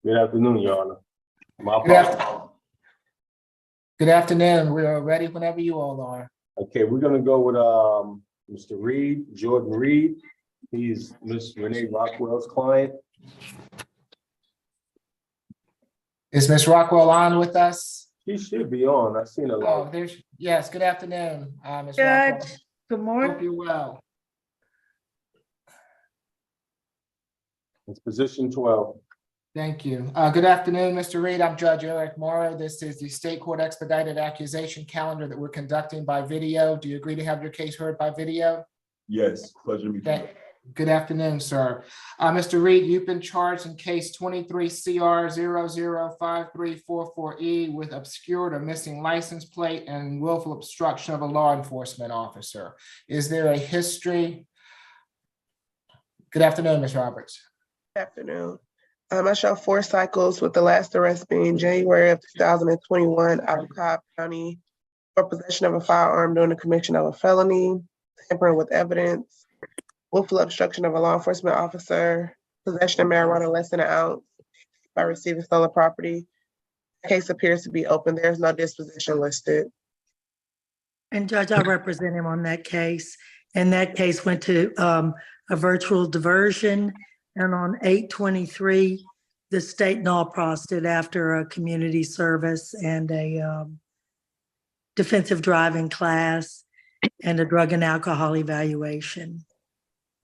Good afternoon, Your Honor. My Good apologies. Good afternoon. We are ready whenever you all are. Okay, we're gonna go with Mr. Reed, Jordan Reed. He's Miss Renee Rockwell's client. Is Ms. Rockwell on with us? She should be on. I've seen a Oh, lot. yes, good afternoon, Ms. Rockwell. Judge, good Hope morning. you're well. It's position 12. Thank you. Good afternoon, Mr. Reed. I'm Judge Eric Morrow. This is the State Court Expedited Accusation Calendar that we're conducting by video. Do you agree to have your case heard by video? Yes, pleasure to meet you. Okay. Good afternoon, sir. Mr. Reed, you've been charged in case 23 CR 005344E with obscured or missing license plate and willful obstruction of a law enforcement officer. Is there a history? Good afternoon, Ms. Roberts. Good afternoon. I show 4 cycles with the last arrest being January of 2021 out of Cobb County for possession of a firearm during the commission of a felony, tampering with evidence, willful obstruction of a law enforcement officer, possession of marijuana less than an ounce by receiving stolen property. The case appears to be open. There's no disposition listed. And Judge, I represent him on that case. And that case went to a virtual diversion. And on 8/23, the state null prosted after a community service and a defensive driving class and a drug and alcohol evaluation.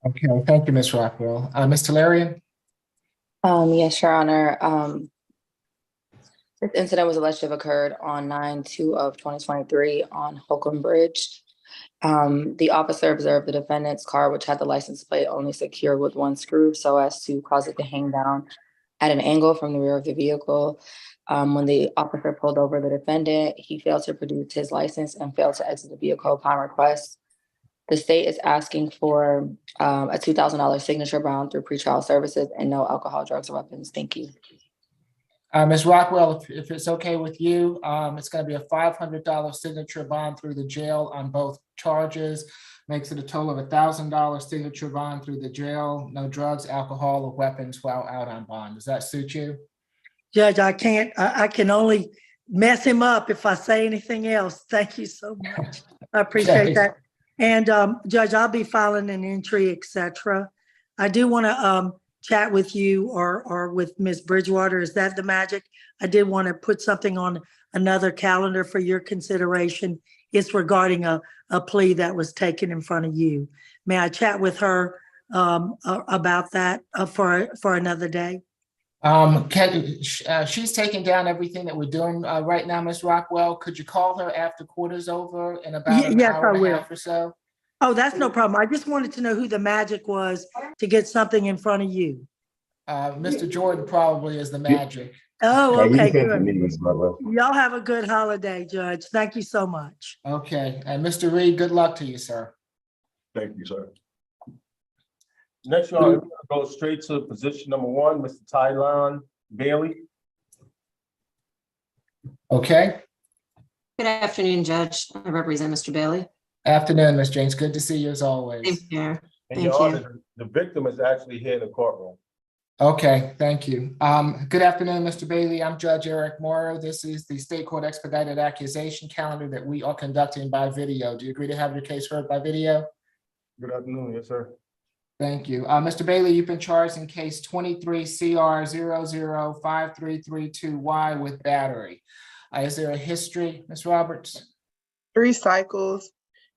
Okay, thank you, Ms. Rockwell. Ms. Tolarian? Yes, Your Honor. This incident was alleged to have occurred on 9/2 of 2023 on Holcomb Bridge. The officer observed the defendant's car, which had the license plate only secured with one screw so as to cause it to hang down at an angle from the rear of the vehicle. When the officer pulled over the defendant, he failed to produce his license and failed to exit the vehicle upon request. The state is asking for a $2,000 signature bond through pretrial services and no alcohol, drugs, or weapons. Thank you. Ms. Rockwell, if it's okay with you, it's going to be a $500 signature bond through the jail on both charges. Makes it a total of $1,000 signature bond through the jail. No drugs, alcohol, or weapons while out on bond. Does that suit you? Judge, I can only mess him up if I say anything else. Thank you so much. I appreciate that. And Judge, I'll be filing an entry, etc. I do want to chat with you or with Ms. Bridgewater. Is that the magic? I did want to put something on another calendar for your consideration. It's regarding a plea that was taken in front of you. May I chat with her about that for another day? She's taking down everything that we're doing right now, Ms. Rockwell. Could you call her after court is over in about an hour and a half or so? Oh, that's no problem. I just wanted to know who the magic was to get something in front of you. Mr. Jordan probably is the magic. Oh, okay, good. Good. Y'all have a good holiday, Judge. Thank you so much. Okay, and Mr. Reed, good luck to you, sir. Thank you, sir. Next, Your Honor, we're gonna go straight to position number 1, Mr. Tylon Bailey. Okay. Good afternoon, Judge. I represent Mr. Bailey. Afternoon, Ms. James. Good to see you as always. Same here. And Thank Your you. Honor, the victim is actually here in the courtroom. Okay, thank you. Good afternoon, Mr. Bailey. I'm Judge Eric Morrow. This is the State Court Expedited Accusation Calendar that we are conducting by video. Do you agree to have your case heard by video? Good afternoon, yes, sir. Thank you. Mr. Bailey, you've been charged in case 23 CR 005332Y with battery. Is there a history, Ms. Roberts? 3 cycles.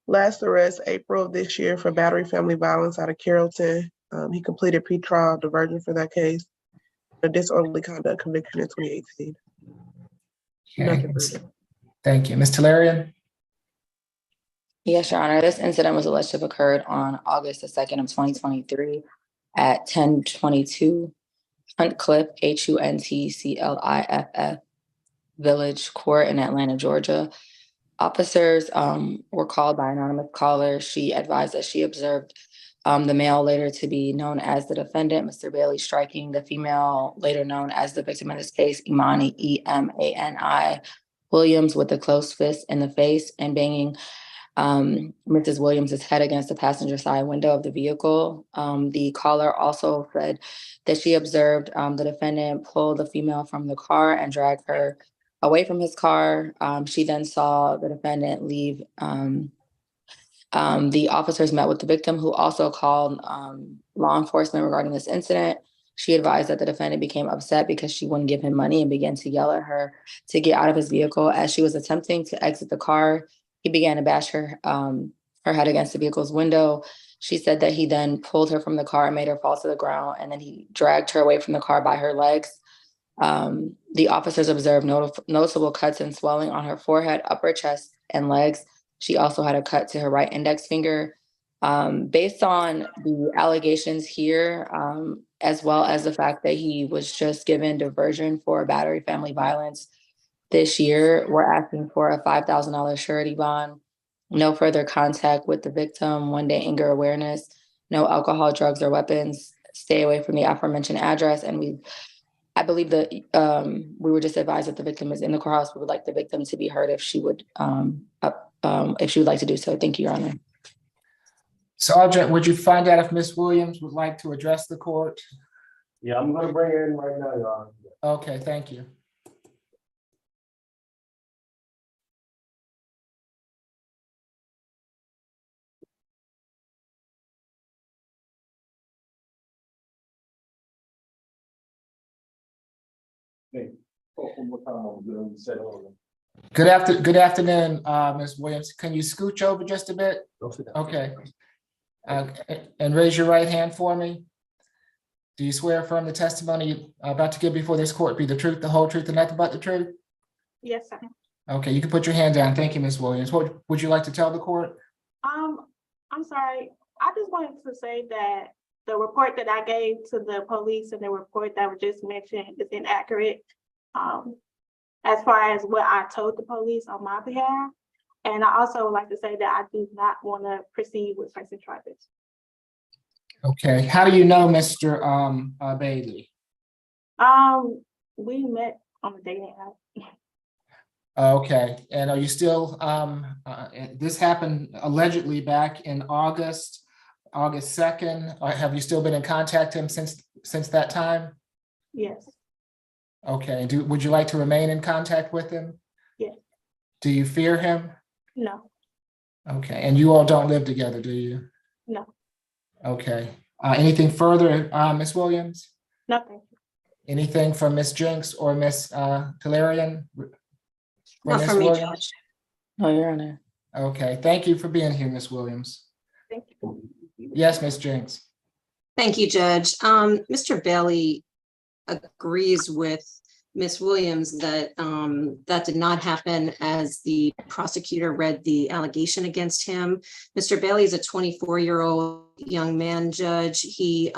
Last arrest April of this year for battery family violence out of Carrollton. He completed pretrial diversion for that case. A disorderly conduct conviction in 2018. Nothing further. Thank you. Ms. Tolarian? Yes, Your Honor. This incident was alleged to have occurred on August the 2nd of 2023 at 1022 Huntcliffe, HUNTCLIFF Village Court in Atlanta, Georgia. Officers were called by an anonymous caller. She advised that she observed the male later to be known as the defendant, Mr. Bailey, striking the female later known as the victim in this case, Imani, EMANI Williams, with a closed fist in the face and banging Mrs. Williams's head against the passenger side window of the vehicle. The caller also said that she observed the defendant pull the female from the car and drag her away from his car. She then saw the defendant leave. The officers met with the victim, who also called law enforcement regarding this incident. She advised that the defendant became upset because she wouldn't give him money and began to yell at her to get out of his vehicle. As she was attempting to exit the car, he began to bash her head against the vehicle's window. She said that he then pulled her from the car and made her fall to the ground, and then he dragged her away from the car by her legs. The officers observed noticeable cuts and swelling on her forehead, upper chest, and legs. She also had a cut to her right index finger. Based on the allegations here, as well as the fact that he was just given diversion for battery family violence this year, we're asking for a $5,000 surety bond, no further contact with the victim, 1-day anger awareness, no alcohol, drugs, or weapons, stay away from the aforementioned address. And I believe that we were just advised that the victim is in the courthouse. We would like the victim to be heard if she would like to do so. Thank you, Your Honor. Sergeant, would you find out if Ms. Williams would like to address the court? Yeah, I'm gonna bring her in right now, Your Honor. Okay, thank you. Hey, one more time, I'm gonna set it on. Good afternoon, Ms. Williams. Can you scooch over just a bit? Don't sit down. Okay. And raise your right hand for me. Do you swear affirm the testimony you're about to give before this court be the truth, the whole truth, and nothing but the truth? Yes, sir. Okay, you can put your hand down. Thank you, Ms. Williams. What would you like to tell the court? I'm sorry. I just wanted to say that the report that I gave to the police and the report that was just mentioned is inaccurate. As far as what I told the police on my behalf. And I also would like to say that I do not want to proceed with pressing charges. Okay, how do you know Mr. Bailey? We met on the dating app. Okay, and are you still, this happened allegedly back in August 2nd. Have you still been in contact with him since that time? Yes. Okay, would you like to remain in contact with him? Yes. Do you fear him? No. Okay, and you all don't live together, do you? No. Okay, anything further, Ms. Williams? Nothing. Anything from Ms. Jinks or Ms. Talarian? Not for me, Judge. No, Your Honor. Okay, thank you for being here, Ms. Williams. Thank you. Yes, Ms. Jinks. Thank you, Judge. Mr. Bailey agrees with Ms. Williams that that did not happen as the prosecutor read the allegation against him. Mr. Bailey is a 24-year-old young man, Judge. He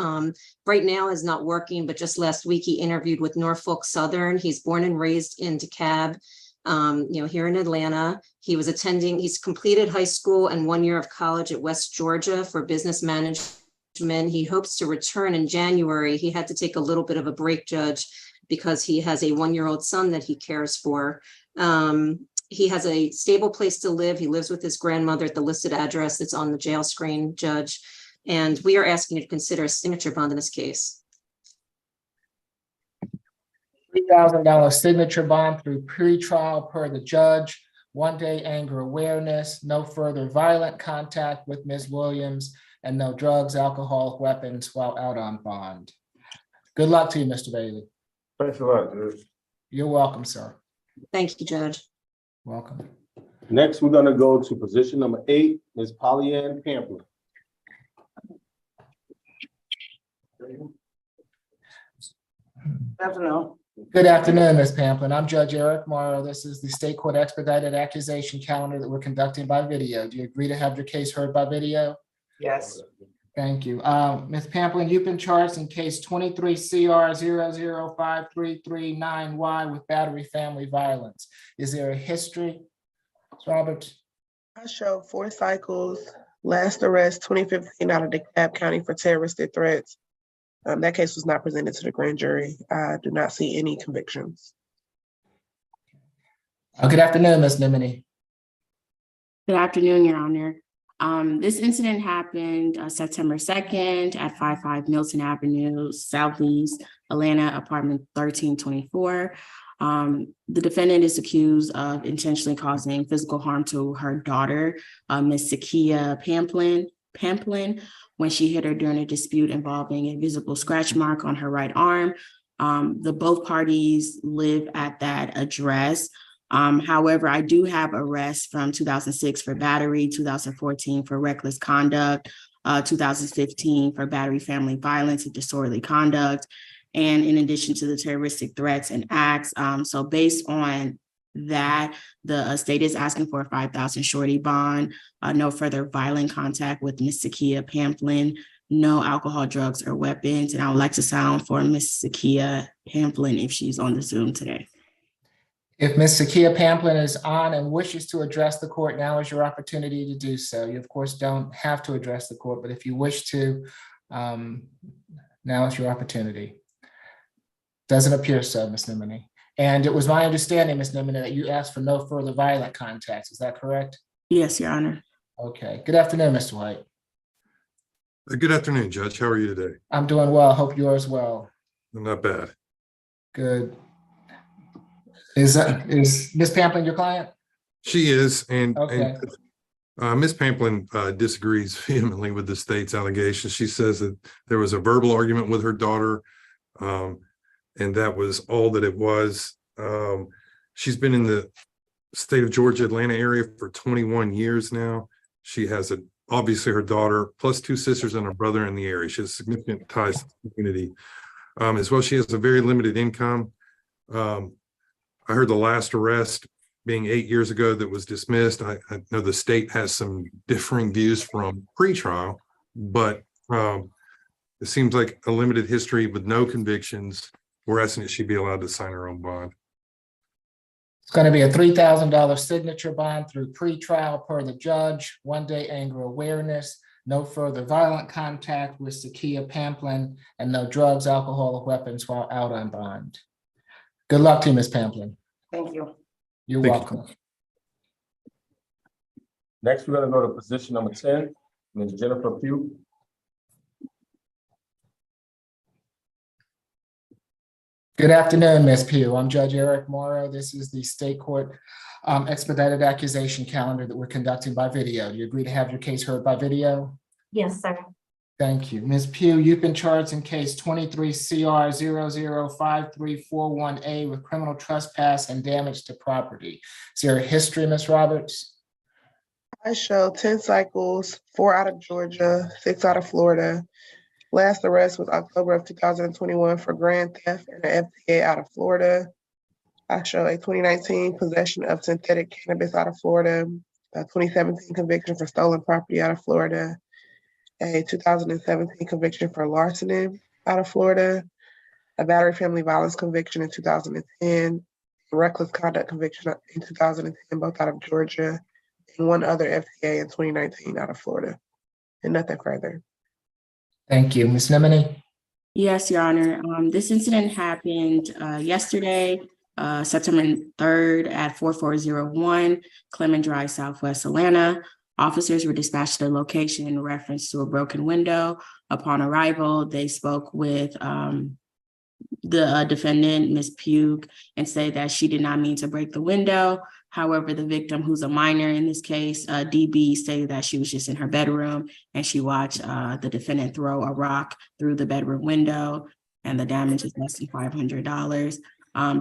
right now is not working, but just last week he interviewed with Norfolk Southern. He's born and raised in DeKalb, here in Atlanta. He's completed high school and 1 year of college at West Georgia for business management. He hopes to return in January. He had to take a little bit of a break, Judge, because he has a 1-year-old son that he cares for. He has a stable place to live. He lives with his grandmother at the listed address that's on the jail screen, Judge. And we are asking you to consider a signature bond in this case. $3,000 signature bond through pretrial per the judge, 1-day anger awareness, no further violent contact with Ms. Williams, and no drugs, alcohol, weapons while out on bond. Good luck to you, Mr. Bailey. Thanks a lot, Judge. You're welcome, sir. Thank you, Judge. Welcome. Next, we're gonna go to position number 8, Ms. Polly-Ann Pamplin. Afternoon. Good afternoon, Ms. Pamplin. I'm Judge Eric Morrow. This is the state court expedited accusation calendar that we're conducting by video. Do you agree to have your case heard by video? Yes, Thank you. Ms. Pamplin, you've been charged in case 23 CR 005339Y with battery family violence. Is there a history? Ms. Roberts? I show 4 cycles, last arrest 2015 out of DeKalb County for terroristic threats. That case was not presented to the grand jury. I do not see any convictions. Good afternoon, Ms. Nimini. Good afternoon, Your Honor. This incident happened September 2nd at 55 Milton Avenue, Southeast Atlanta, apartment 1324. The defendant is accused of intentionally causing physical harm to her daughter, Miss Sakia Pamplin, when she hit her during a dispute involving a visible scratch mark on her right arm. Both parties live at that address. However, I do have arrests from 2006 for battery, 2014 for reckless conduct, 2015 for battery, family violence, and disorderly conduct, and in addition to the terroristic threats and acts. So based on that, the state is asking for a 5,000 shorty bond, no further violent contact with Miss Sakia Pamplin, no alcohol, drugs, or weapons. And I would like to sound for Miss Sakia Pamplin if she's on the Zoom today. If Ms. Sakia Pamplin is on and wishes to address the court, now is your opportunity to do so. You, of course, don't have to address the court, but if you wish to, now is your opportunity. Doesn't appear so, Ms. Nimini. And it was my understanding, Ms. Nimini, that you asked for no further violent contacts. Is that correct? Yes, Your Honor. Okay. Good afternoon, Mr. White. Good afternoon, Judge. How are you today? I'm doing well. Hope you are as well. Not bad. Good. Is Ms. Pamplin your client? She is, Okay. Ms. Pamplin disagrees vehemently with the state's allegations. She says that there was a verbal argument with her daughter, and that was all that it was. She's been in the state of Georgia, Atlanta area for 21 years now. She has obviously her daughter, plus 2 sisters and a brother in the area. She has significant ties to the community. As well, she has a very limited income. I heard the last arrest being 8 years ago that was dismissed. I know the state has some differing views from pretrial, but it seems like a limited history with no convictions. We're asking that she be allowed to sign her own bond. It's going to be a $3,000 signature bond through pretrial per the judge, 1-day anger awareness, no further violent contact with Sakia Pamplin, and no drugs, alcohol, or weapons while out on bond. Good luck to you, Ms. Pamplin. Thank you. You're Thank welcome. Next, we're gonna go to position number 10, Ms. Jennifer Pugh. Good afternoon, Ms. Pugh. I'm Judge Eric Morrow. This is the state court expedited accusation calendar that we're conducting by video. Do you agree to have your case heard by video? Yes, sir. Thank you. Ms. Pugh, you've been charged in case 23 CR 005341A with criminal trespass and damage to property. Is there a history, Ms. Roberts? I show 10 cycles, 4 out of Georgia, 6 out of Florida. Last arrest was October of 2021 for grand theft and an FTA out of Florida. I show a 2019 possession of synthetic cannabis out of Florida, a 2017 conviction for stolen property out of Florida, a 2017 conviction for larceny out of Florida, a battery family violence conviction in 2010, a reckless conduct conviction in 2010, both out of Georgia, and 1 other FTA in 2019 out of Florida, and nothing further. Thank you. Ms. Nemini? Yes, Your Honor. This incident happened yesterday, September 3rd at 4401 Clement Drive, Southwest Atlanta. Officers were dispatched to the location in reference to a broken window. Upon arrival, they spoke with the defendant, Ms. Pugh, and said that she did not mean to break the window. However, the victim, who's a minor in this case, DB, stated that she was just in her bedroom and she watched the defendant throw a rock through the bedroom window, and the damage is less than $500.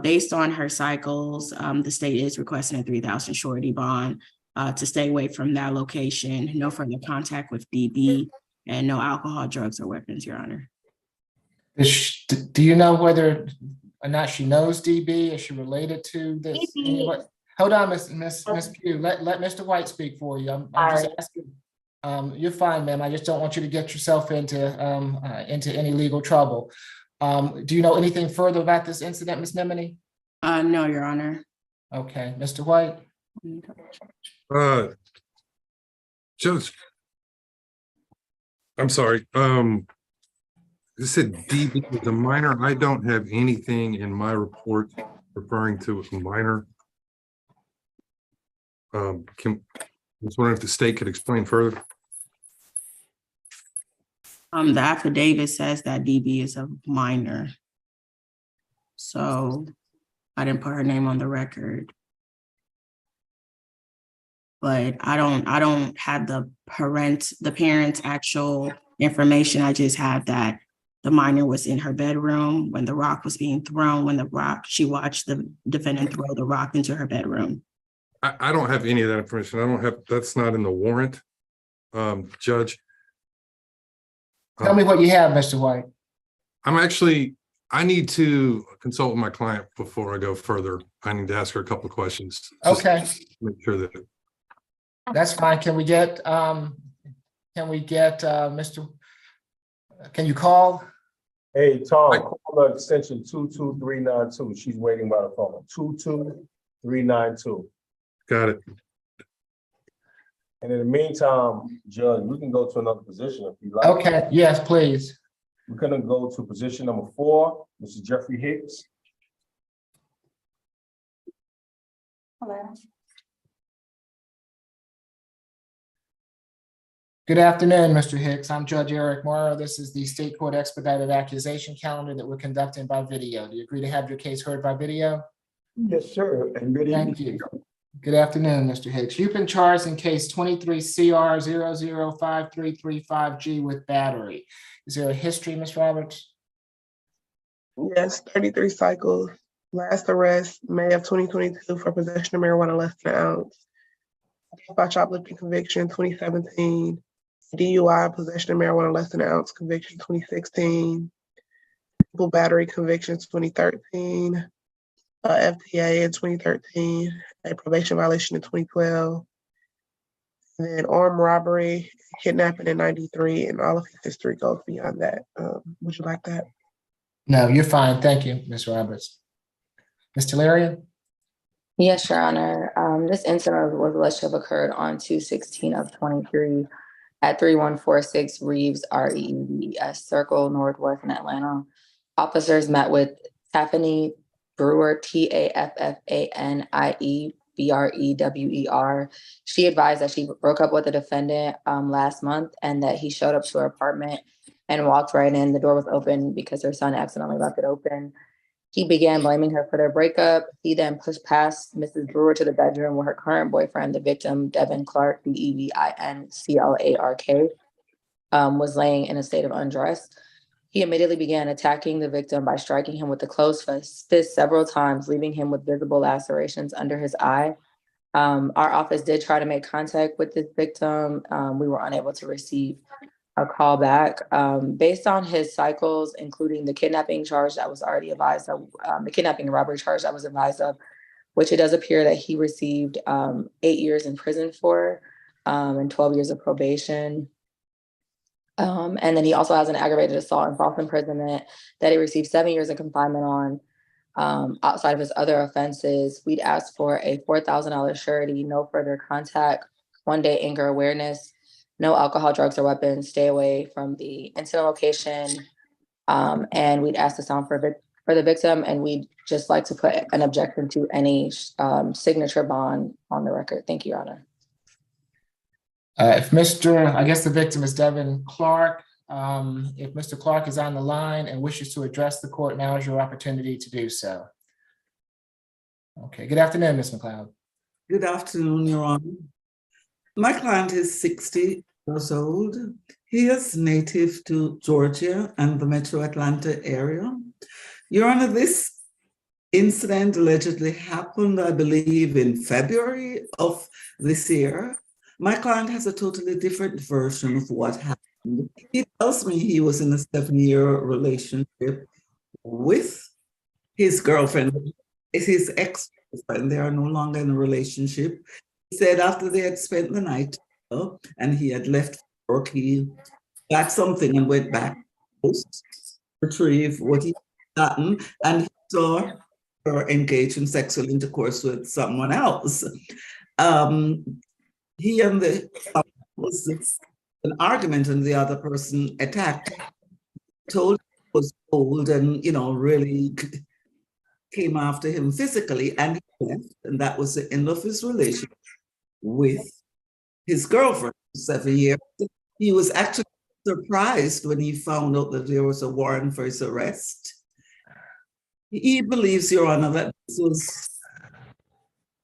Based on her cycles, the state is requesting a $3,000 surety bond to stay away from that location, no further contact with DB, and no alcohol, drugs, or weapons, Your Honor. Do you know whether or not she knows DB? Is she related to this? DB. Hold on, Miss Pugh. Let Mr. White speak for you. I'm just asking. You're fine, ma'am. I just don't want you to get yourself into any legal trouble. Do you know anything further about this incident, Ms. Nemini? No, Your Honor. Okay, Mr. White. Judge, I'm sorry. You said DB was a minor. I don't have anything in my report referring to a minor. was wondering if the state could explain further. The affidavit says that DB is a minor. So I didn't put her name on the record. But I don't have the parents' actual information. I just have that the minor was in her bedroom when the rock was being thrown, she watched the defendant throw the rock into her bedroom. I don't have any of that information. That's not in the warrant, Judge. Tell me what you have, Mr. White. I need to consult with my client before I go further. I need to ask her a couple of questions. just Okay, to Make sure that, that's fine. Can we get Mr. Can you call? Hey, Tom, call her extension 22392. She's waiting by the phone. 22392. got it. And in the meantime, Judge, we can go to another position if you like. Okay, yes, please. We're gonna go to position number 4, Mr. Jeffrey Hicks. Hello. Good afternoon, Mr. Hicks. I'm Judge Eric Morrow. This is the State Court Expedited Accusation Calendar that we're conducting by video. Do you agree to have your case heard by video? Yes, sir, and good evening. Thank you. Good afternoon, Mr. Hicks. You've been charged in case 23 CR 005335G with battery. Is there a history, Ms. Roberts? Yes, 33 cycles. Last arrest, May of 2022 for possession of marijuana less than an ounce. By shoplifting conviction, 2017. DUI, possession of marijuana less than an ounce conviction, 2016. Simple battery convictions, 2013. FTA in 2013. A probation violation in 2012. And then armed robbery, kidnapping in 93, and all of his history goes beyond that. Would you like that? No, you're fine. Thank you, Ms. Roberts. Ms. Tellerian? Yes, Your Honor. This incident was alleged to have occurred on 2/16 of 23 at 3146 Reeves REEVS Circle, Northwest in Atlanta. Officers met with Tiffany Brewer, TAFFANIE BREWER. She advised that she broke up with the defendant last month and that he showed up to her apartment and walked right in. The door was open because her son accidentally left it open. He began blaming her for their breakup. He then pushed past Mrs. Brewer to the bedroom where her current boyfriend, the victim, Devin Clark, DEVINCLARK, was laying in a state of undress. He immediately began attacking the victim by striking him with a closed fist several times, leaving him with visible lacerations under his eye. Our office did try to make contact with this victim. We were unable to receive a call back. Based on his cycles, including the kidnapping charge that was already advised of, the kidnapping and robbery charge that was advised of, which it does appear that he received 8 years in prison for and 12 years of probation. And then he also has an aggravated assault and false imprisonment that he received 7 years in confinement on. Outside of his other offenses, we'd asked for a $4,000 surety, no further contact, 1-day anger awareness, no alcohol, drugs, or weapons, stay away from the incident location. And we'd ask the sound for the victim, and we'd just like to put an objection to any signature bond on the record. Thank you, Your Honor. I guess the victim is Devin Clark. If Mr. Clark is on the line and wishes to address the court, now is your opportunity to do so. Okay, good afternoon, Ms. McLeod. Good afternoon, Your Honor. My client is 60 years old. He is native to Georgia and the Metro Atlanta area. Your Honor, this incident allegedly happened, I believe, in February of this year. My client has a totally different version of what happened. He tells me he was in a 7-year relationship with his girlfriend. It's his ex-girlfriend. They are no longer in a relationship. He said after they had spent the night and he had left work, he got something and went back to retrieve what he had gotten, and he saw her engage in sexual intercourse with someone else. He and was an argument, and the other person attacked, told him he was old, and really came after him physically, and he left, and that was the end of his relationship with his girlfriend for 7 years. He was actually surprised when he found out that there was a warrant for his arrest. He believes, Your Honor, that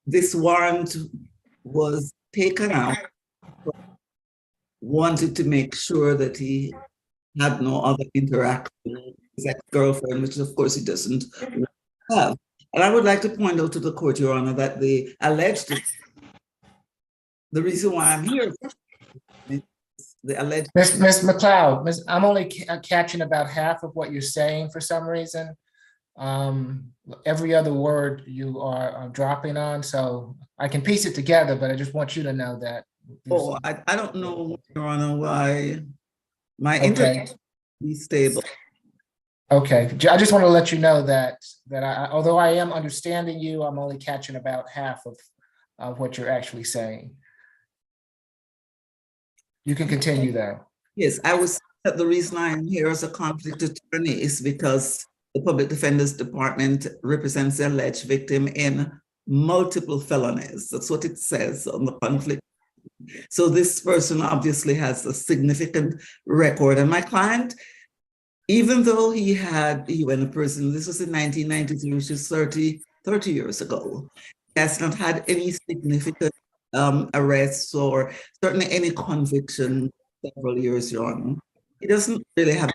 this warrant was taken out, wanted to make sure that he had no other interaction with his ex-girlfriend, which of course he doesn't have. And I would like to point out to the court, Your Honor, that the reason why I'm here is the alleged. Ms. McLeod, I'm only catching about half of what you're saying for some reason. Every other word you are dropping on, so I can piece it together, but I just want you to know that. Oh, I don't know, Your Honor, why my Okay. internet is stable. Okay, I just want to let you know that although I am understanding you, I'm only catching about half of what you're actually saying. You can continue though. Yes, I was, that the reason I am here as a conflict attorney is because the Public Defender's Department represents the alleged victim in multiple felonies. That's what it says on the conflict. So this person obviously has a significant record. And my client, even though he went to prison, this was in 1993, which is 30 years ago, he has not had any significant arrests or certainly any conviction several years, Your Honor. He doesn't really have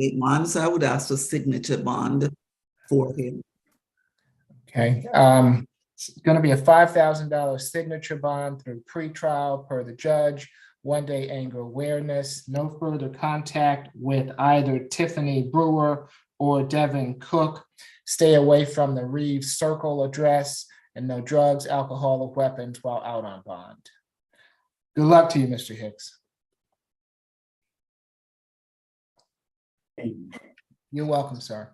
a bond, so I would ask for signature bond for him. Okay, it's going to be a $5,000 signature bond through pretrial per the judge, 1-day anger awareness, no further contact with either Tiffany Brewer or Devin Cook. Stay away from the Reeves Circle address, and no drugs, alcohol, or weapons while out on bond. Good luck to you, Mr. Hicks. You're welcome, sir.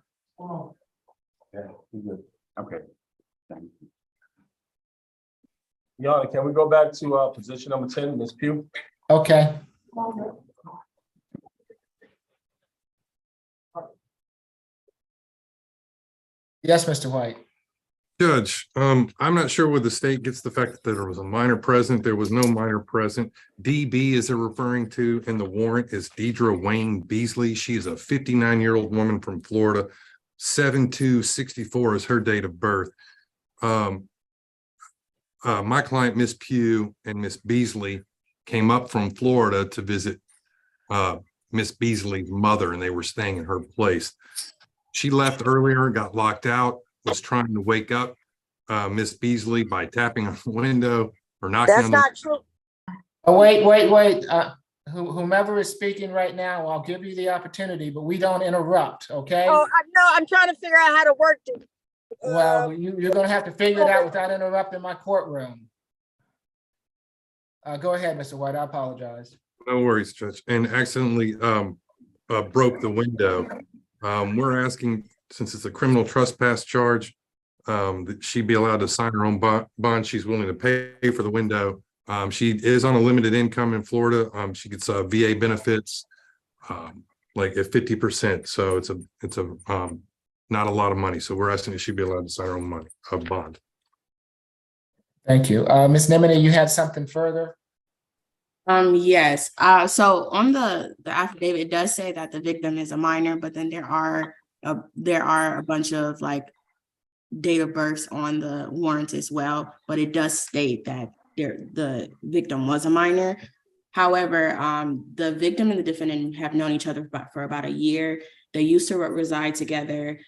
Yeah, good. Okay. Thank you. Your Honor, can we go back to position number 10, Ms. Pugh? Okay. Yes, Mr. White. Judge, I'm not sure where the state gets the fact that there was a minor present. There was no minor present. DB is they're referring to in the warrant is Deidre Wayne Beasley. She is a 59-year-old woman from Florida. 7/2/64 is her date of birth. My client, Miss Pugh, and Miss Beasley came up from Florida to visit Miss Beasley's mother, and they were staying in her place. She left earlier, got locked out, was trying to wake up Miss Beasley by tapping on the window or knocking on the. That's not true. Oh, wait. Whomever is speaking right now, I'll give you the opportunity, but we don't interrupt, okay? Oh, no, I'm trying to figure out how to work this. Well, you're gonna have to figure it out without interrupting my courtroom. Go ahead, Mr. White, I apologize. No worries, Judge. And accidentally broke the window. We're asking, since it's a criminal trespass charge, that she be allowed to sign her own bond. She's willing to pay for the window. She is on a limited income in Florida. She gets VA benefits, like at 50%. So it's a not a lot of money. So we're asking that she be allowed to sign her own bond. Thank you. Ms. Nemini, you had something further? Yes. So on the affidavit, it does say that the victim is a minor, but then there are a bunch of like date of births on the warrant as well. But it does state that the victim was a minor. However, the victim and the defendant have known each other for about a year. They used to reside together.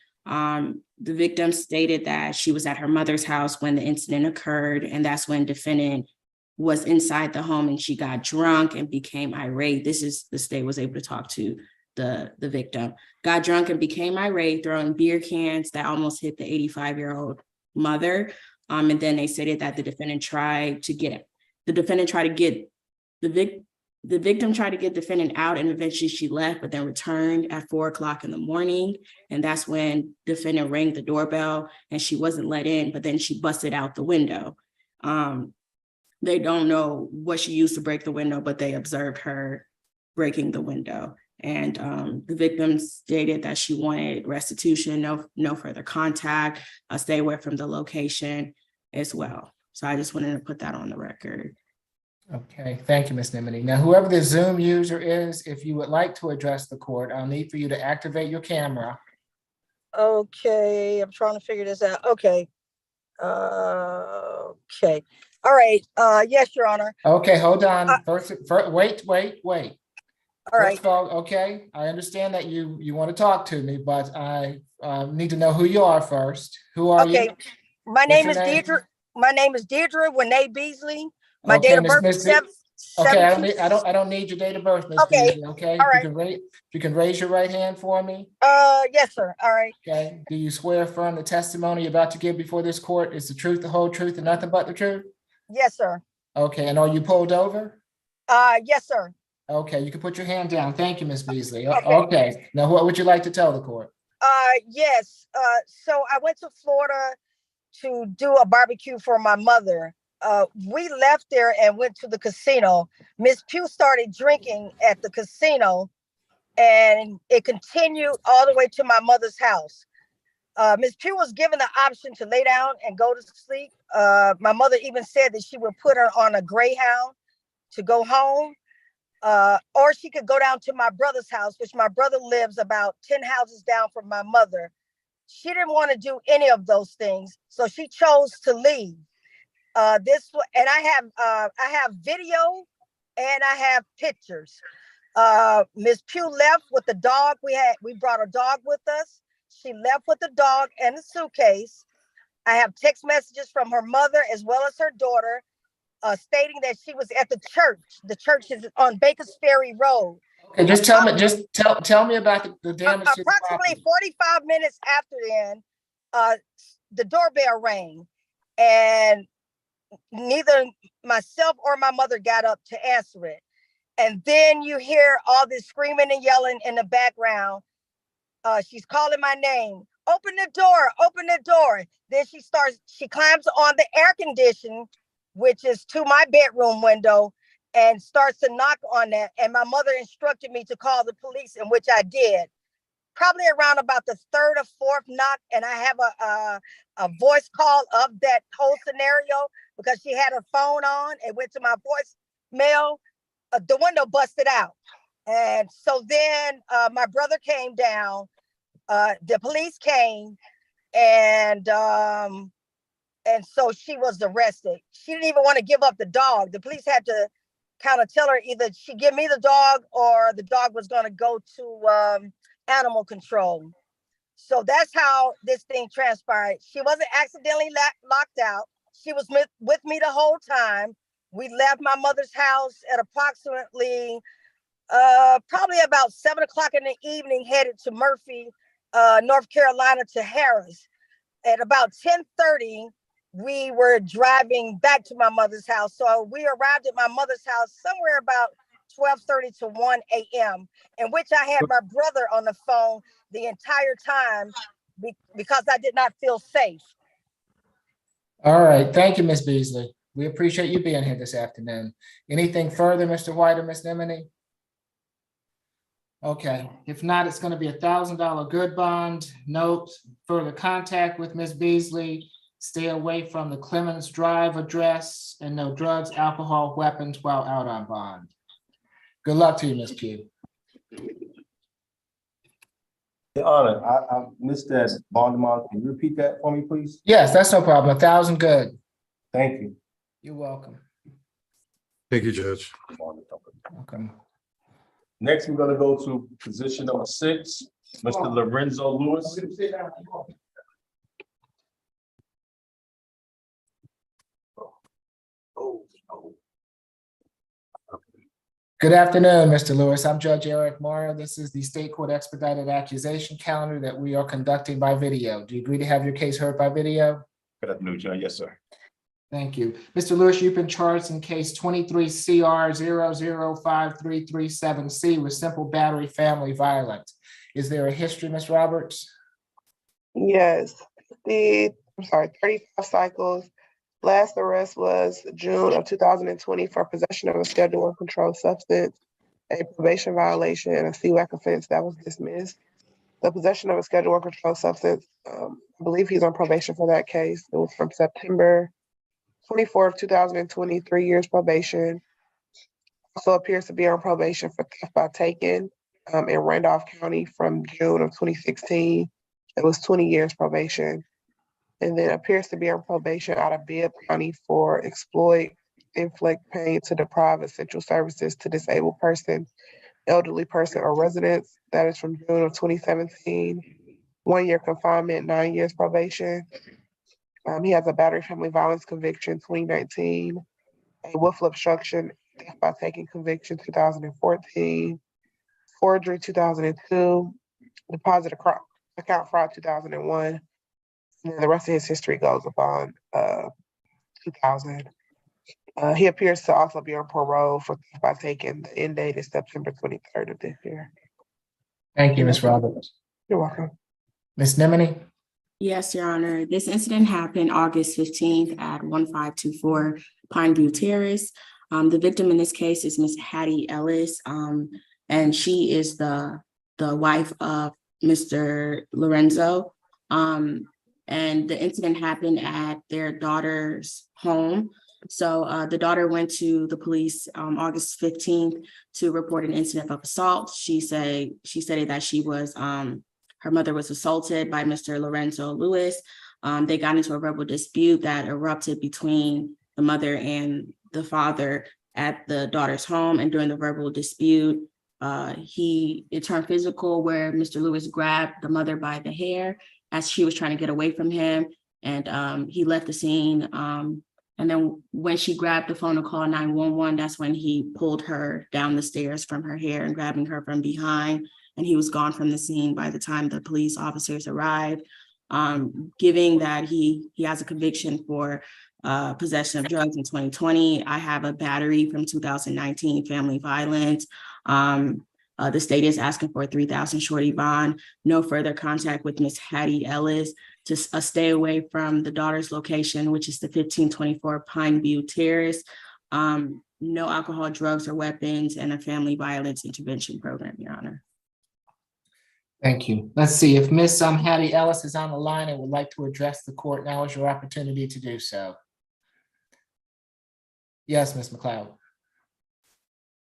The victim stated that she was at her mother's house when the incident occurred, and that's when defendant was inside the home and she got drunk and became irate. This is the state was able to talk to the victim. Got drunk and became irate, throwing beer cans that almost hit the 85-year-old mother. And then they stated that the victim tried to get defendant out, and eventually she left, but then returned at 4 o'clock in the morning. And that's when defendant rang the doorbell and she wasn't let in, but then she busted out the window. They don't know what she used to break the window, but they observed her breaking the window. And the victim stated that she wanted restitution, no further contact, stay away from the location as well. So I just wanted to put that on the record. Okay, thank you, Ms. Nimini. Now, whoever the Zoom user is, if you would like to address the court, I'll need for you to activate your camera. Okay, I'm trying to figure this out. Okay. Okay. All right. Yes, Your Honor. Okay, hold on. First, wait. All First right. of all, okay, I understand that you want to talk to me, but I need to know who you are first. Who are you? Okay. My What's name your is name? Deidre. My name is Deidre Winay Beasley. My Okay, date of birth is Okay, 17. I don't need your date of birth, Miss Okay. Beasley, okay? All If right. you can raise your right hand for me, Yes, sir. All right. okay? Do you swear affirm the testimony you're about to give before this court is the truth, the whole truth, and nothing but the truth? Yes, sir. Okay, and are you pulled over? Yes, sir. Okay, you can put your hand down. Thank you, Miss Beasley. Okay. Okay, now what would you like to tell the court? Yes. So I went to Florida to do a barbecue for my mother. We left there and went to the casino. Miss Pugh started drinking at the casino, and it continued all the way to my mother's house. Miss Pugh was given the option to lay down and go to sleep. My mother even said that she would put her on a Greyhound to go home, or she could go down to my brother's house, which my brother lives about 10 houses down from my mother. She didn't want to do any of those things, so she chose to leave. And I have video and I have pictures. Miss Pugh left with the dog. We brought a dog with us. She left with the dog and the suitcase. I have text messages from her mother as well as her daughter, stating that she was at the church. The church is on Baker's Ferry Road. Okay, tell me about the damage to the Approximately property. 45 minutes after then, the doorbell rang, and neither myself or my mother got up to answer it. And then you hear all this screaming and yelling in the background. She's calling my name. Open the door, open the door. Then she climbs on the air condition, which is to my bedroom window, and starts to knock on that. And my mother instructed me to call the police, in which I did. Probably around about the third or fourth knock, and I have a voice call of that whole scenario because she had her phone on. It went to my voicemail. The window busted out. And so then my brother came down. The police came, and so she was arrested. She didn't even want to give up the dog. The police had to kind of tell her either she give me the dog or the dog was going to go to animal control. So that's how this thing transpired. She wasn't accidentally locked out. She was with me the whole time. We left my mother's house at approximately probably about 7 o'clock in the evening, headed to Murphy, North Carolina, to Harris. At about 10:30, we were driving back to my mother's house. So we arrived at my mother's house somewhere about 12:30 to 1 a.m., in which I had my brother on the phone the entire time because I did not feel safe. All right, thank you, Ms. Beasley. We appreciate you being here this afternoon. Anything further, Mr. White or Ms. Nimini? Okay, if not, it's going to be $1,000 good bond. Note, further contact with Ms. Beasley, stay away from the Clemens Drive address, and no drugs, alcohol, weapons while out on bond. Good luck to you, Ms. Pugh. Your Honor, I missed that bond amount. Can you repeat that for me, please? Yes, that's no problem. 1,000 good. Thank you. You're welcome. Thank you, Judge. Welcome. Next, we're gonna go to position number 6, Mr. Lorenzo Lewis. Good afternoon, Mr. Lewis. I'm Judge Eric Morrow. This is the State Court Expedited Accusation Calendar that we are conducting by video. Do you agree to have your case heard by video? Good afternoon, Judge. Yes, sir. Thank you. Mr. Lewis, you've been charged in case 23 CR 005337C with simple battery family violence. Is there a history, Ms. Roberts? Yes, 35 cycles. Last arrest was June of 2020 for possession of a Schedule I controlled substance, a probation violation, and a CWAC offense that was dismissed. The possession of a Schedule I controlled substance, I believe he's on probation for that case. It was from September 24th, 2020, 3 years probation. Also appears to be on probation for theft by taking in Randolph County from June of 2016. It was 20 years probation. And then appears to be on probation out of Bibb County for exploit, inflict pain to deprive essential services to disabled person, elderly person, or residents. That is from June of 2017. 1 year confinement, 9 years probation. He has a battery family violence conviction, 2019, a willful obstruction, theft by taking conviction, 2014, forgery, 2002, deposit account fraud, 2001. And then the rest of his history goes upon 2000. He appears to also be on parole for theft by taking. The end date is September 23rd of this year. Thank you, Ms. Roberts. You're welcome. Ms. Nemini? Yes, Your Honor. This incident happened August 15th at 1524 Pine View Terrace. The victim in this case is Miss Hattie Ellis, and she is the wife of Mr. Lorenzo. And the incident happened at their daughter's home. So the daughter went to the police August 15th to report an incident of assault. She stated that she was her mother was assaulted by Mr. Lorenzo Lewis. They got into a verbal dispute that erupted between the mother and the father at the daughter's home. And during the verbal dispute, it turned physical, where Mr. Lewis grabbed the mother by the hair as she was trying to get away from him. And he left the scene. And then when she grabbed the phone to call 911, that's when he pulled her down the stairs from her hair and grabbing her from behind. And he was gone from the scene by the time the police officers arrived. Given that he has a conviction for possession of drugs in 2020, I have a battery from 2019, family violence. The state is asking for a $3,000 shorty bond, no further contact with Miss Hattie Ellis, just stay away from the daughter's location, which is the 1524 Pine View Terrace. No alcohol, drugs, or weapons, and a family violence intervention program, Your Honor. Thank you. Let's see if Miss Hattie Ellis is on the line and would like to address the court. Now is your opportunity to do so. Yes, Ms. McLeod.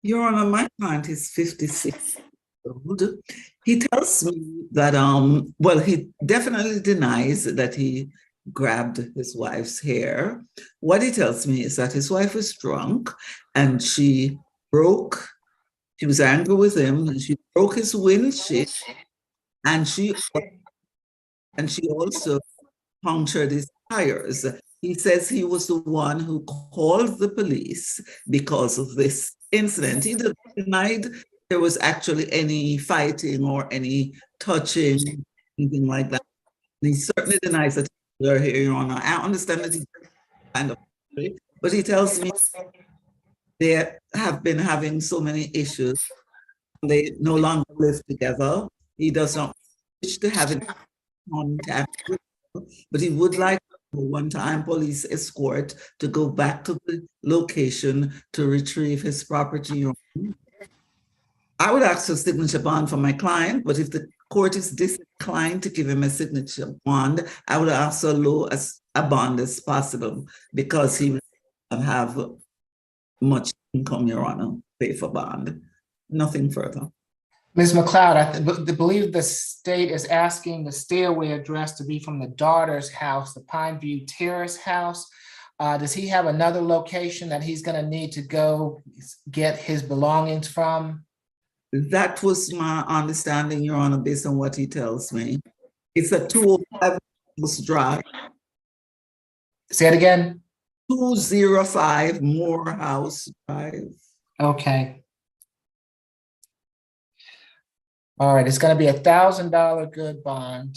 Your Honor, my client is 56 years old. He tells me that, well, he definitely denies that he grabbed his wife's hair. What he tells me is that his wife was drunk and she was angry with him, and she broke his windshield, and she also punctured his tires. He says he was the one who called the police because of this incident. He denied there was actually any fighting or any touching, anything like that. And he certainly denies that they're here, Your Honor. I understand that he's kind of, but he tells me they have been having so many issues. They no longer live together. He does not wish to have any contact with her, but he would like a one-time police escort to go back to the location to retrieve his property. I would ask for a signature bond for my client, but if the court is disinclined to give him a signature bond, I would ask so low as a bond as possible, because he would have much income, Your Honor, pay for bond. Nothing further. Ms. McLeod, I believe the state is asking the stairway address to be from the daughter's house, the Pine View Terrace house. Does he have another location that he's going to need to go get his belongings from? That was my understanding, Your Honor, based on what he tells me. It's a 205 Drive. Say it again. 205 Morehouse Drive. Okay. All right, it's going to be $1,000 good bond.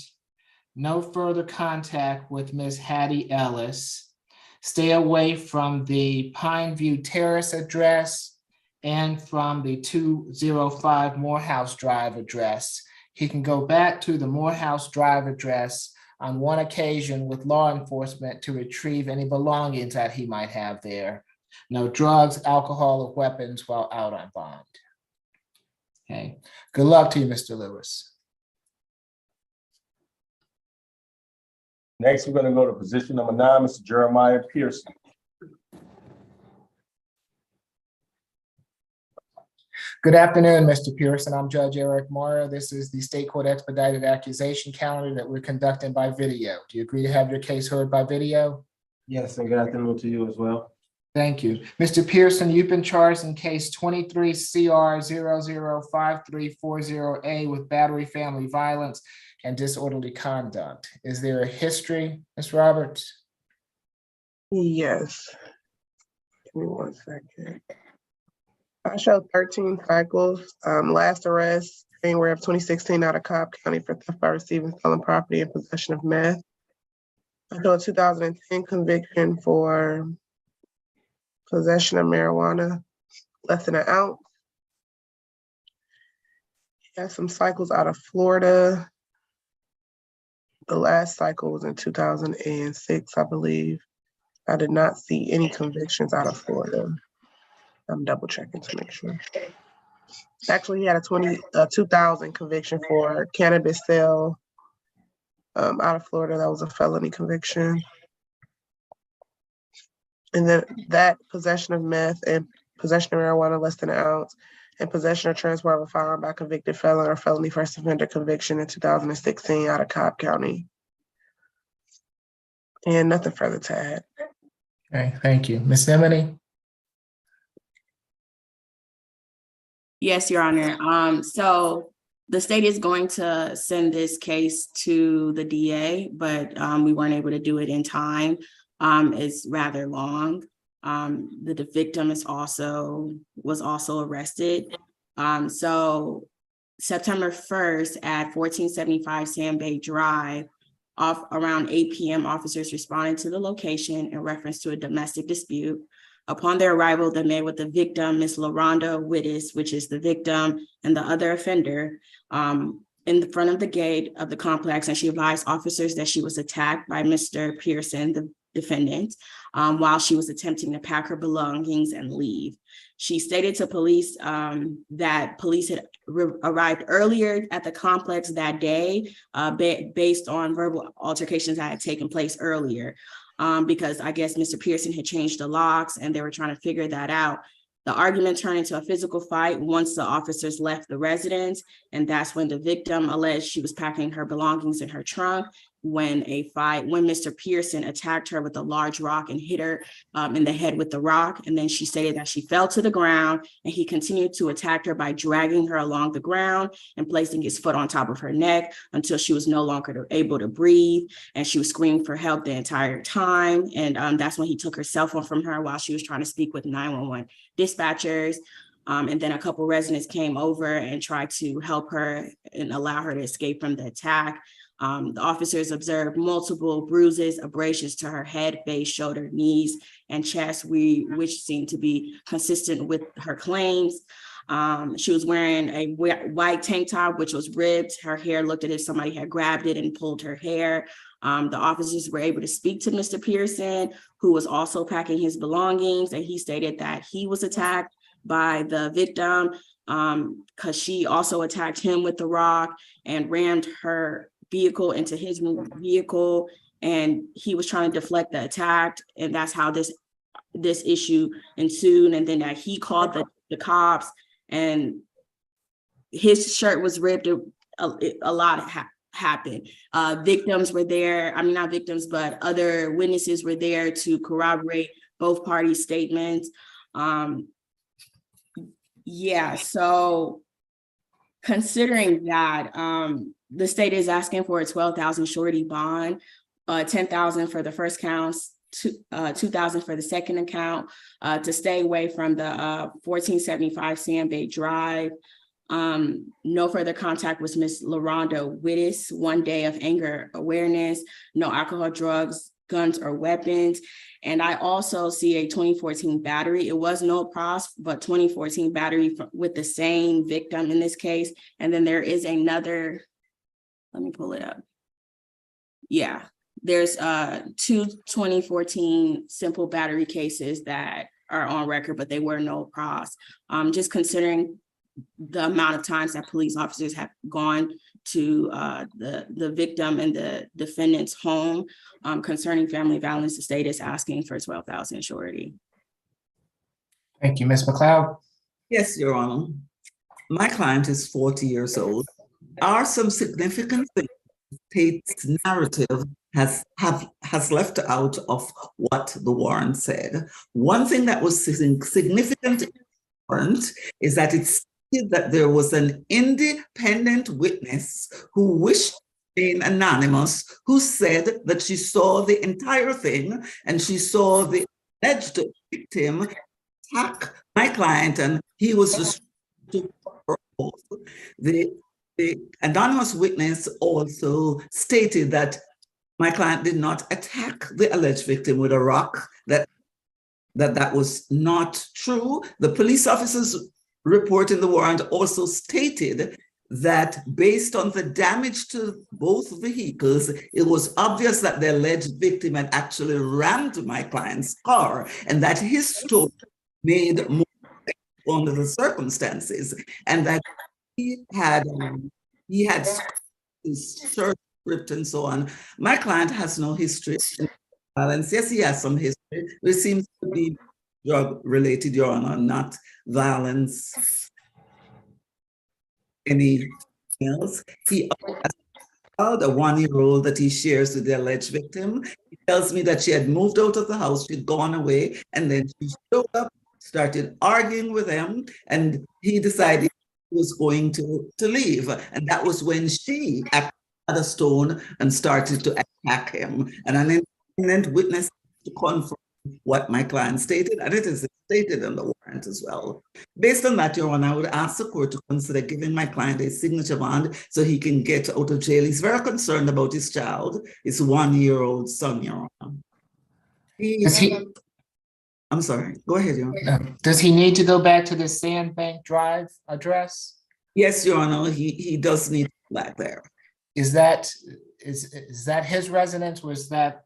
No further contact with Ms. Hattie Ellis. Stay away from the Pine View Terrace address and from the 205 Morehouse Drive address. He can go back to the Morehouse Drive address on one occasion with law enforcement to retrieve any belongings that he might have there. No drugs, alcohol, or weapons while out on bond. Okay, good luck to you, Mr. Lewis. Next, we're going to go to position number 9, Mr. Jeremiah Pearson. Good afternoon, Mr. Pearson. I'm Judge Eric Morrow. This is the State Court Expedited Accusation Calendar that we're conducting by video. Do you agree to have your case heard by video? Yes, and good afternoon to you as well. Thank you. Mr. Pearson, you've been charged in case 23 CR 005340A with battery, family violence, and disorderly conduct. Is there a history, Ms. Roberts? Yes. Give me 1 second. I showed 13 cycles. Last arrest, January of 2016 out of Cobb County for theft by receiving stolen property and possession of meth. I showed a 2010 conviction for possession of marijuana, less than an ounce. Had some cycles out of Florida. The last cycle was in 2006, I believe. I did not see any convictions out of Florida. I'm double checking to make sure. Actually, he had a 2000 conviction for cannabis sale out of Florida. That was a felony conviction. And then that possession of meth and possession of marijuana less than an ounce and possession or transport of a firearm by convicted felon or felony first offender conviction in 2016 out of Cobb County. And nothing further to add. Okay, thank you. Ms. Nemedy? Yes, Your Honor. So the state is going to send this case to the DA, but we weren't able to do it in time. It's rather long. The victim was also arrested. So September 1st at 1475 Sand Bay Drive, off around 8 p.m., officers responded to the location in reference to a domestic dispute. Upon their arrival, they met with the victim, Ms. LaRonda Wittes, which is the victim, and the other offender in the front of the gate of the complex, and she advised officers that she was attacked by Mr. Pearson, the defendant, while she was attempting to pack her belongings and leave. She stated to police that police had arrived earlier at the complex that day based on verbal altercations that had taken place earlier. Because I guess Mr. Pearson had changed the locks and they were trying to figure that out. The argument turned into a physical fight once the officers left the residence, and that's when the victim alleged she was packing her belongings in her trunk when Mr. Pearson attacked her with a large rock and hit her in the head with the rock. And then she stated that she fell to the ground, and he continued to attack her by dragging her along the ground and placing his foot on top of her neck until she was no longer able to breathe. And she was screaming for help the entire time. And that's when he took her cell phone from her while she was trying to speak with 911 dispatchers. And then a couple residents came over and tried to help her and allow her to escape from the attack. The officers observed multiple bruises, abrasions to her head, face, shoulder, knees, and chest, which seemed to be consistent with her claims. She was wearing a white tank top, which was ripped. Her hair looked as if somebody had grabbed it and pulled her hair. The officers were able to speak to Mr. Pearson, who was also packing his belongings, and he stated that he was attacked by the victim because she also attacked him with the rock and rammed her vehicle into his vehicle, and he was trying to deflect the attack, and that's how this issue ensued. And then that he called the cops, and his shirt was ripped. A lot happened. Victims were there. I mean, not victims, but other witnesses were there to corroborate both parties' statements. Yeah, so considering that, the state is asking for a $12,000 surety bond, $10,000 for the first counts, $2,000 for the second account, to stay away from the 1475 Sand Bay Drive. No further contact with Ms. LaRonda Wittes, 1 day of anger awareness, no alcohol, drugs, guns, or weapons. And I also see a 2014 battery. It was no pros, but 2014 battery with the same victim in this case. And then there is another, let me pull it up. Yeah, there's 2 2014 simple battery cases that are on record, but they were no pros. Just considering the amount of times that police officers have gone to the victim and the defendant's home concerning family violence, the state is asking for $12,000 surety. Thank you. Ms. McLeod? Yes, Your Honor. My client is 40 years old. There are some significant things the state's narrative has left out of what the warrant said. One thing that was significant warrant is that it stated that there was an independent witness who wished to remain anonymous, who said that she saw the entire thing and she saw the alleged victim attack my client, and he was just the anonymous witness also stated that my client did not attack the alleged victim with a rock, that was not true. The police officer's report in the warrant also stated that based on the damage to both vehicles, it was obvious that the alleged victim had actually rammed my client's car, and that his story made more under the circumstances, and that he had his church script and so on. My client has no history in violence. Yes, he has some history. It seems to be drug-related, Your Honor, not violence. Anything else? He has a 1-year-old that he shares with the alleged victim. He tells me that she had moved out of the house, she'd gone away, and then she showed up, started arguing with him, and he decided he was going to leave. And that was when she had a stone and started to attack him. And an independent witness to confirm what my client stated, and it is stated in the warrant as well. Based on that, Your Honor, I would ask the court to consider giving my client a signature bond so he can get out of jail. He's very concerned about his child, his 1-year-old son, Your Honor. I'm sorry, go ahead, Your Honor. Does he need to go back to the Sandbank Drive address? Yes, Your Honor, he does need to go back there. Is that his residence? Was that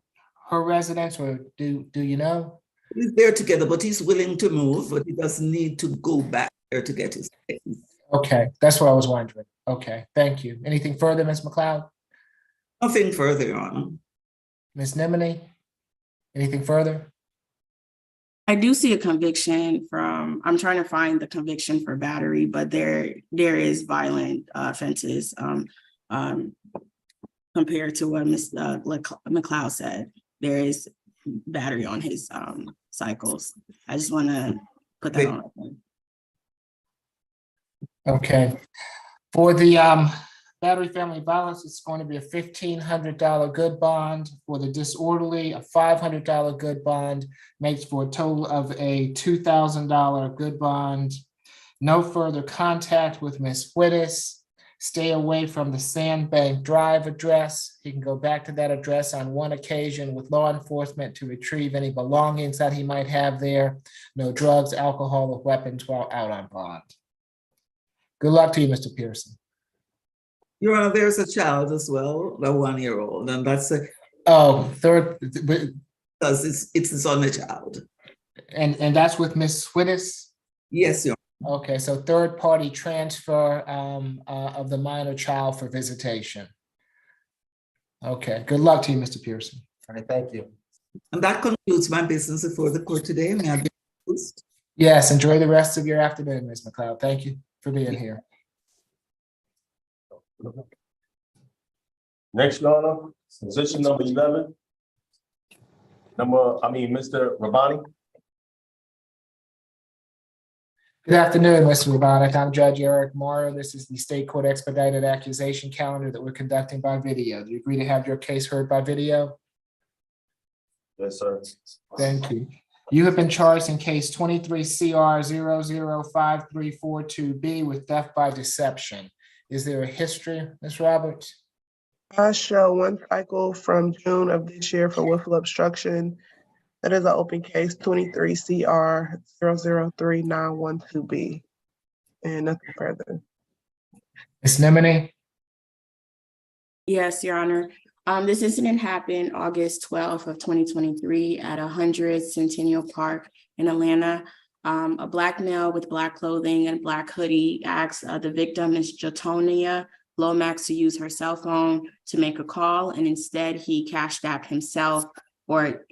her residence, or do you know? He's there together, but he's willing to move, but he does need to go back there to get his things. Okay, that's what I was wondering. Okay, thank you. Anything further, Ms. McLeod? Nothing further, Your Honor. Ms. Nimini? Anything further? I do see a conviction from, I'm trying to find the conviction for battery, but there is violent offenses compared to what Ms. McLeod said. There is battery on his cycles. I just want to put that on. Okay. For the battery family violence, it's going to be a $1,500 good bond. For the disorderly, a $500 good bond, makes for a total of a $2,000 good bond. No further contact with Ms. Whittis. Stay away from the Sandbank Drive address. He can go back to that address on one occasion with law enforcement to retrieve any belongings that he might have there. No drugs, alcohol, or weapons while out on bond. Good luck to you, Mr. Pearson. Your Honor, there's a child as well, the 1-year-old, and that's a third, because it's his only child. And that's with Ms. Whittis? Yes, Your Honor. Okay, so third party transfer of the minor child for visitation. Okay, good luck to you, Mr. Pearson. All right, thank you. And that concludes my business before the court today. May I be excused? Yes, enjoy the rest of your afternoon, Ms. McLeod. Thank you for being here. Next, Your Honor, position number 11. Mr. Rabani. Good afternoon, Mr. Rabanik. I'm Judge Eric Morrow. This is the State Court Expedited Accusation Calendar that we're conducting by video. Do you agree to have your case heard by video? Yes, sir. Thank you. You have been charged in case 23 CR 005342B with theft by deception. Is there a history, Ms. Roberts? I show one cycle from June of this year for willful obstruction. That is an open case, 23 CR 003912B, and nothing further. Ms. Nimini? Yes, Your Honor. This incident happened August 12th of 2023 at 100 Centennial Park in Atlanta. A Black male with Black clothing and Black hoodie asks the victim, Ms. Jatonia Lomax, to use her cell phone to make a call, and instead he cashed out himself, or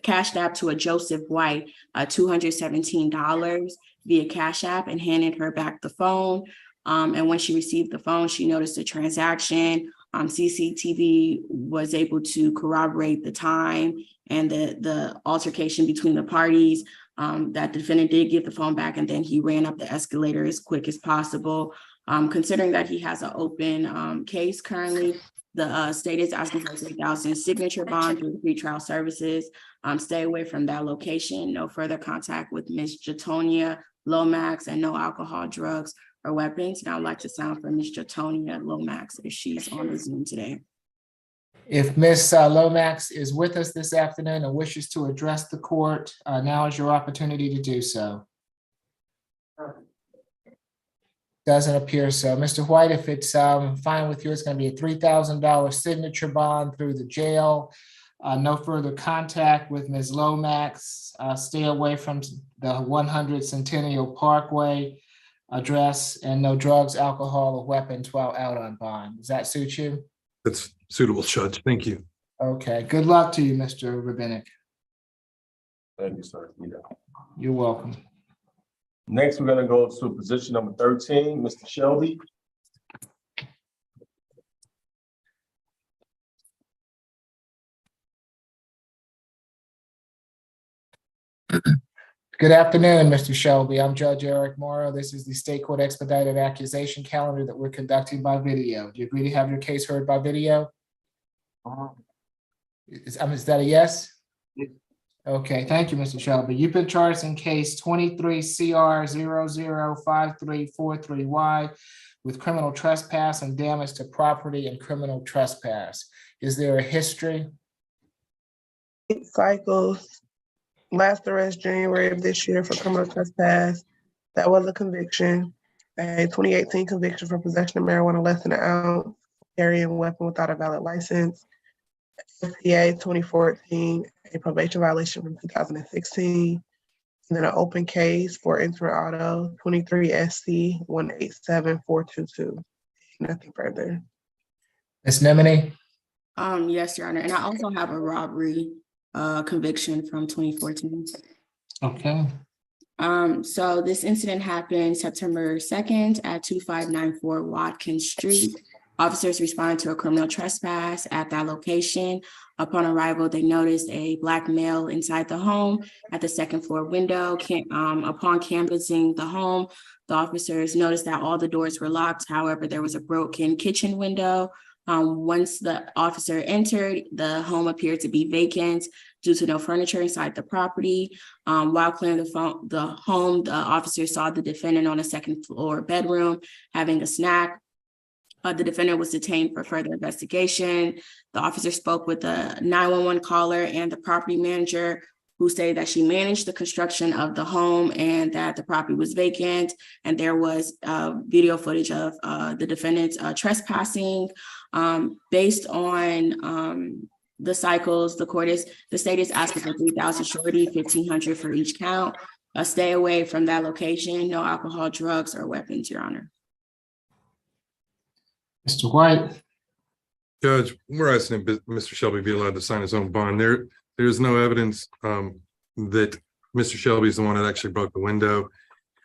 cashed out to a Joseph White $217 via Cash App and handed her back the phone. And when she received the phone, she noticed a transaction. CCTV was able to corroborate the time and the altercation between the parties. That the defendant did get the phone back, and then he ran up the escalator as quick as possible. Considering that he has an open case currently, the state is asking for a $3,000 signature bond through the pretrial services. Stay away from that location. No further contact with Ms. Jatonia Lomax, and no alcohol, drugs, or weapons. And I'd like to sound for Ms. Jatonia Lomax if she's on the Zoom today. If Ms. Lomax is with us this afternoon and wishes to address the court, now is your opportunity to do so. Doesn't appear so. Mr. White, if it's fine with you, it's going to be a $3,000 signature bond through the jail. No further contact with Ms. Lomax. Stay away from the 100 Centennial Parkway address, and no drugs, alcohol, or weapons while out on bond. Does that suit you? That's suitable, Judge. Thank you. Okay, good luck to you, Mr. Rabbinic. Thank you, sir. You're welcome. Next, we're gonna go to position number 13, Mr. Shelby. Good afternoon, Mr. Shelby. I'm Judge Eric Morrow. This is the State Court Expedited Accusation Calendar that we're conducting by video. Do you agree to have your case heard by video? Is that a yes? Yes. Okay, thank you, Mr. Shelby. You've been charged in case 23 CR 005343Y with criminal trespass and damage to property and criminal trespass. Is there a history? 8 cycles. Last arrest January of this year for criminal trespass. That was a conviction. A 2018 conviction for possession of marijuana less than an ounce, carrying a weapon without a valid license. FTA 2014, a probation violation from 2016. And then an open case for entering auto 23 SC 187422. Nothing further. Ms. Nemini? Yes, Your Honor. And I also have a robbery conviction from 2014. Okay. So this incident happened September 2nd at 2594 Watkins Street. Officers responded to a criminal trespass at that location. Upon arrival, they noticed a Black male inside the home at the second floor window. Upon canvassing the home, the officers noticed that all the doors were locked. However, there was a broken kitchen window. Once the officer entered, the home appeared to be vacant due to no furniture inside the property. While clearing the home, the officer saw the defendant on a second floor bedroom having a snack. The defendant was detained for further investigation. The officer spoke with the 911 caller and the property manager, who stated that she managed the construction of the home and that the property was vacant. And there was video footage of the defendant's trespassing. Based on the cycles, the state is asking for 3,000 shorty, 1,500 for each count. Stay away from that location. No alcohol, drugs, or weapons, Your Honor. Mr. White? Judge, we're asking Mr. Shelby be allowed to sign his own bond. There's no evidence that Mr. Shelby is the one that actually broke the window.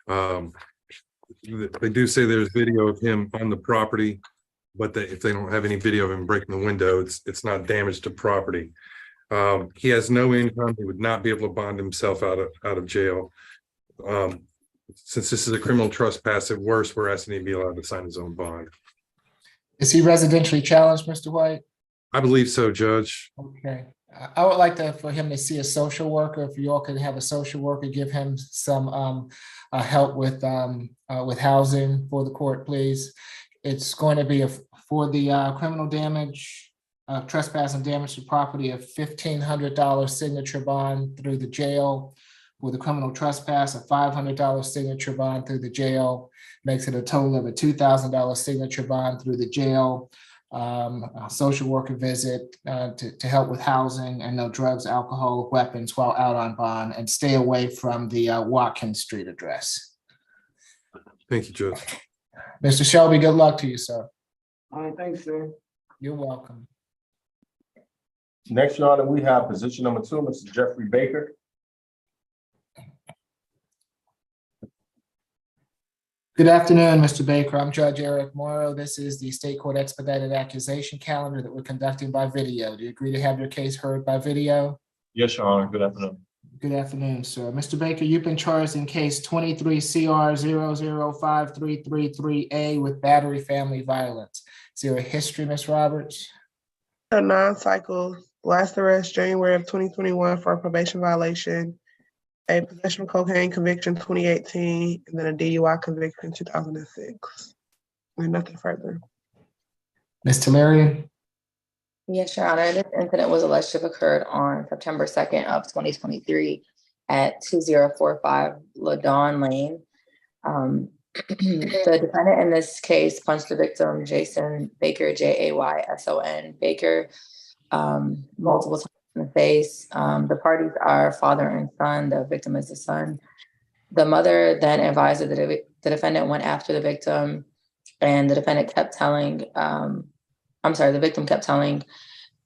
They do say there's video of him on the property, but if they don't have any video of him breaking the window, it's not damage to property. He has no income. He would not be able to bond himself out of jail. Since this is a criminal trespass, at worst, we're asking him to be allowed to sign his own bond. Is he residentially challenged, Mr. White? I believe so, Judge. Okay. I would like for him to see a social worker. If you all could have a social worker give him some help with housing for the court, please. It's going to be for the criminal damage, trespass and damage to property, a $1,500 signature bond through the jail. For the criminal trespass, a $500 signature bond through the jail, makes it a total of a $2,000 signature bond through the jail. A social worker visit to help with housing, and no drugs, alcohol, weapons while out on bond, and stay away from the Watkins Street address. Thank you, Judge. Mr. Shelby, good luck to you, sir. All right, thanks, sir. You're welcome. Next, Your Honor, we have position number 2, Mr. Jeffrey Baker. Good afternoon, Mr. Baker. I'm Judge Eric Morrow. This is the State Court Expedited Accusation Calendar that we're conducting by video. Do you agree to have your case heard by video? Yes, Your Honor. Good afternoon. Good afternoon, sir. Mr. Baker, you've been charged in case 23 CR 0053333A with battery family violence. Is there a history, Ms. Roberts? 9 cycles, last arrest January of 2021 for a probation violation, a possession of cocaine conviction 2018, and then a DUI conviction 2006. And nothing further. Ms. Tillerian? Yes, Your Honor. This incident was alleged to have occurred on September 2nd of 2023 at 2045 Ladon Lane. The defendant in this case punched the victim, Jason Baker, Jayson Baker, multiple times in the face. The parties are father and son. The victim is the son. The mother then advised that the defendant went after the victim, and the defendant kept telling, the victim kept telling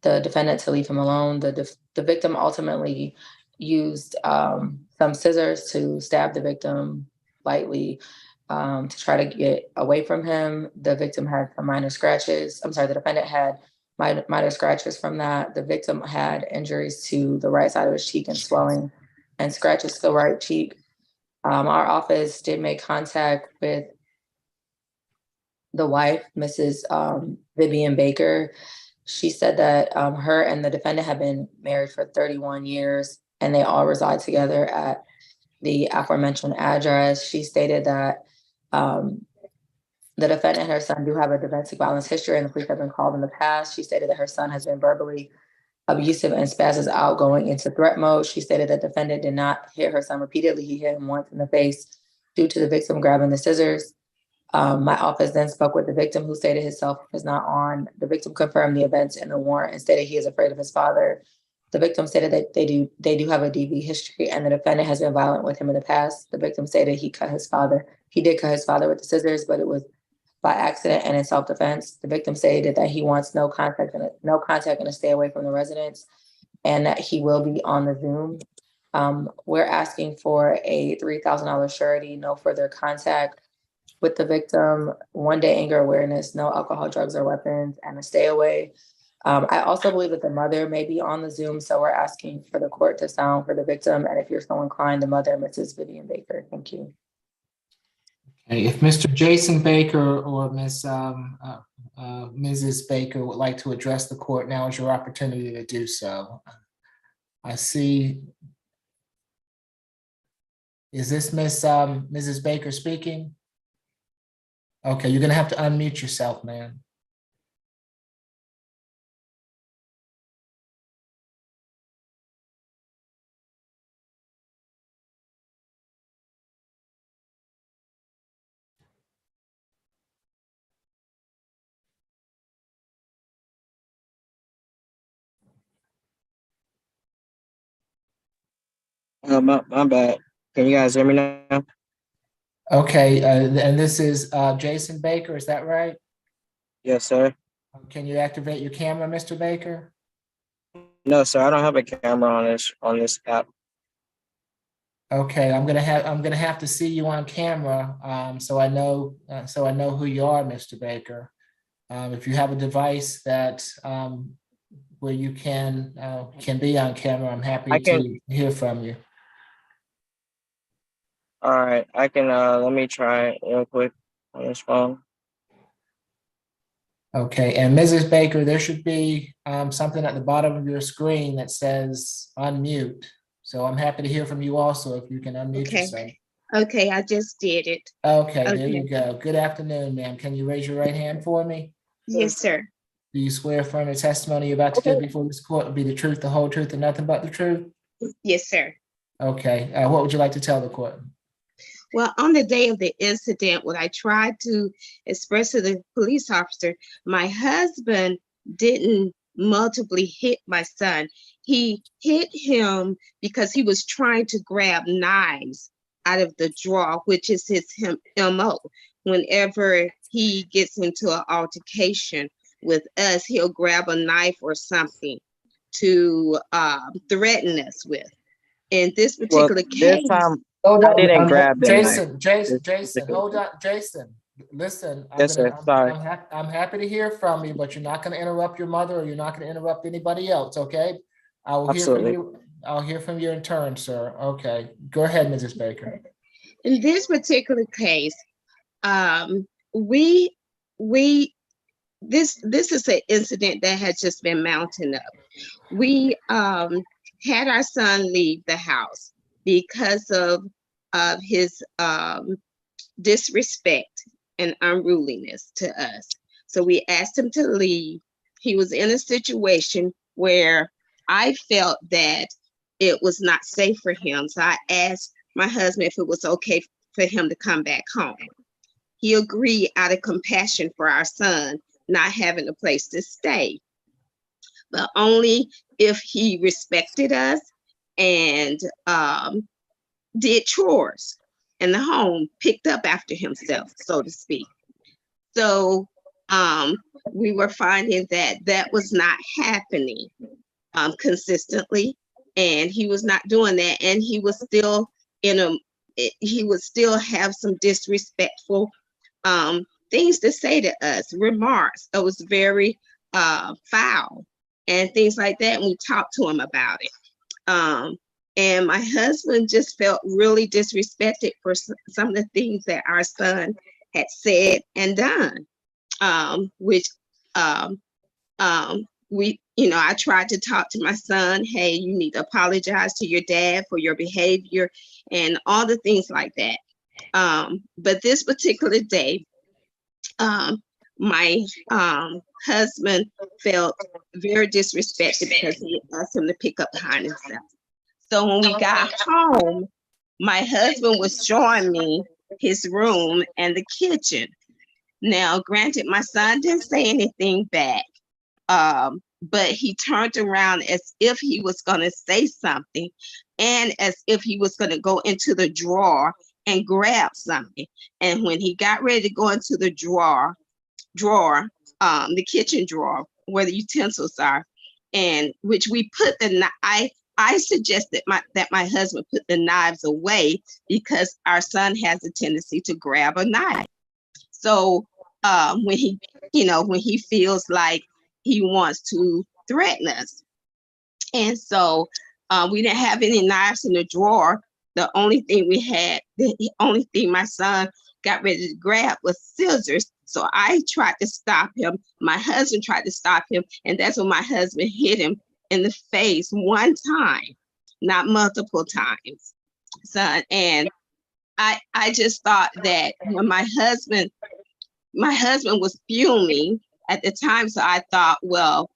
the defendant to leave him alone. The victim ultimately used some scissors to stab the victim lightly to try to get away from him. The victim had some minor scratches. The defendant had minor scratches from that. The victim had injuries to the right side of his cheek and swelling and scratches to the right cheek. Our office did make contact with the wife, Mrs. Vivian Baker. She said that her and the defendant have been married for 31 years and they all reside together at the aforementioned address. She stated that the defendant and her son do have a domestic violence history and the police have been called in the past. She stated that her son has been verbally abusive and spazzes out going into threat mode. She stated that the defendant did not hit her son repeatedly. He hit him once in the face due to the victim grabbing the scissors. My office then spoke with the victim, who stated his cell phone is not on. The victim confirmed the events in the warrant and stated he is afraid of his father. The victim stated that they do have a DV history and the defendant has been violent with him in the past. The victim stated he did cut his father with the scissors, but it was by accident and in self-defense. The victim stated that he wants no contact and to stay away from the residence, and that he will be on the Zoom. We're asking for a $3,000 surety, no further contact with the victim, 1 day anger awareness, no alcohol, drugs, or weapons, and a stay away. I also believe that the mother may be on the Zoom, so we're asking for the court to sound for the victim, and if you're so inclined, the mother, Mrs. Vivian Baker. Thank you. Okay, if Mr. Jason Baker or Mrs. Baker would like to address the court, now is your opportunity to do so. I see. Is this Mrs. Baker speaking? Okay, you're gonna have to unmute yourself, ma'am. My bad. Can you guys hear me now? Okay, and this is Jason Baker, is that right? Yes, sir. Can you activate your camera, Mr. Baker? No, sir. I don't have a camera on this app. Okay, I'm gonna have to see you on camera, so I know who you are, Mr. Baker. If you have a device that where you can be on camera, I'm happy to hear from you. All right, I can. Let me try it real quick on this phone. Okay, and Mrs. Baker, there should be something at the bottom of your screen that says unmute. So I'm happy to hear from you also if you can unmute yourself. Okay, I just did it. Okay, there you go. Good afternoon, ma'am. Can you raise your right hand for me? Yes, sir. Do you swear affirm the testimony you're about to give before this court will be the truth, the whole truth, and nothing but the truth? Yes, sir. Okay, what would you like to tell the court? Well, on the day of the incident, what I tried to express to the police officer, my husband didn't multiply hit my son. He hit him because he was trying to grab knives out of the drawer, which is his MO. Whenever he gets into an altercation with us, he'll grab a knife or something to threaten us with. In this particular case, Hold I on, didn't grab the knife. Jason, This hold on, Jason, listen, Yes, sir. Sorry. I'm happy to hear from you, but you're not gonna interrupt your mother, or you're not gonna interrupt anybody else, okay? I will hear from Absolutely. you, I'll hear from you in turn, sir, okay, go ahead, Mrs. Baker. In this particular case, we this is an incident that has just been mounting up. We had our son leave the house because of his disrespect and unruliness to us. So we asked him to leave. He was in a situation where I felt that it was not safe for him. So I asked my husband if it was okay for him to come back home. He agreed out of compassion for our son not having a place to stay, but only if he respected us and did chores in the home, picked up after himself, so to speak. So we were finding that that was not happening consistently, and he was not doing that, and he was still he would still have some disrespectful things to say to us, remarks that was very foul and things like that. And we talked to him about it. And my husband just felt really disrespected for some of the things that our son had said and done, which I tried to talk to my son, hey, you need to apologize to your dad for your behavior and all the things like that. But this particular day, my husband felt very disrespected because he asked him to pick up behind himself. So when we got home, my husband was showing me his room and the kitchen. Now, granted, my son didn't say anything back, but he turned around as if he was going to say something and as if he was going to go into the drawer and grab something. And when he got ready to go into the drawer, the kitchen drawer where the utensils are, and which we put I suggested that my husband put the knives away because our son has a tendency to grab a knife. So when he feels like he wants to threaten us. And so we didn't have any knives in the drawer. The only thing my son got ready to grab was scissors. So I tried to stop him. My husband tried to stop him. And that's when my husband hit him in the face one time, not multiple times. So, and I just thought that when my husband was fuming at the time. So I thought, well,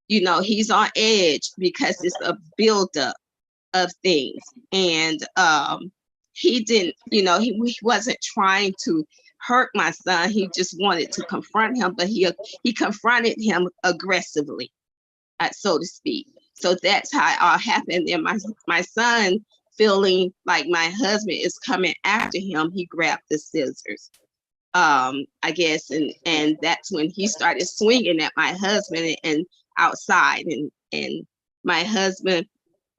he's on edge because it's a buildup of things. And he didn't, he wasn't trying to hurt my son. He just wanted to confront him, but he confronted him aggressively, so to speak. So that's how it all happened. And my son, feeling like my husband is coming after him, he grabbed the scissors. I guess, and that's when he started swinging at my husband and outside, and my husband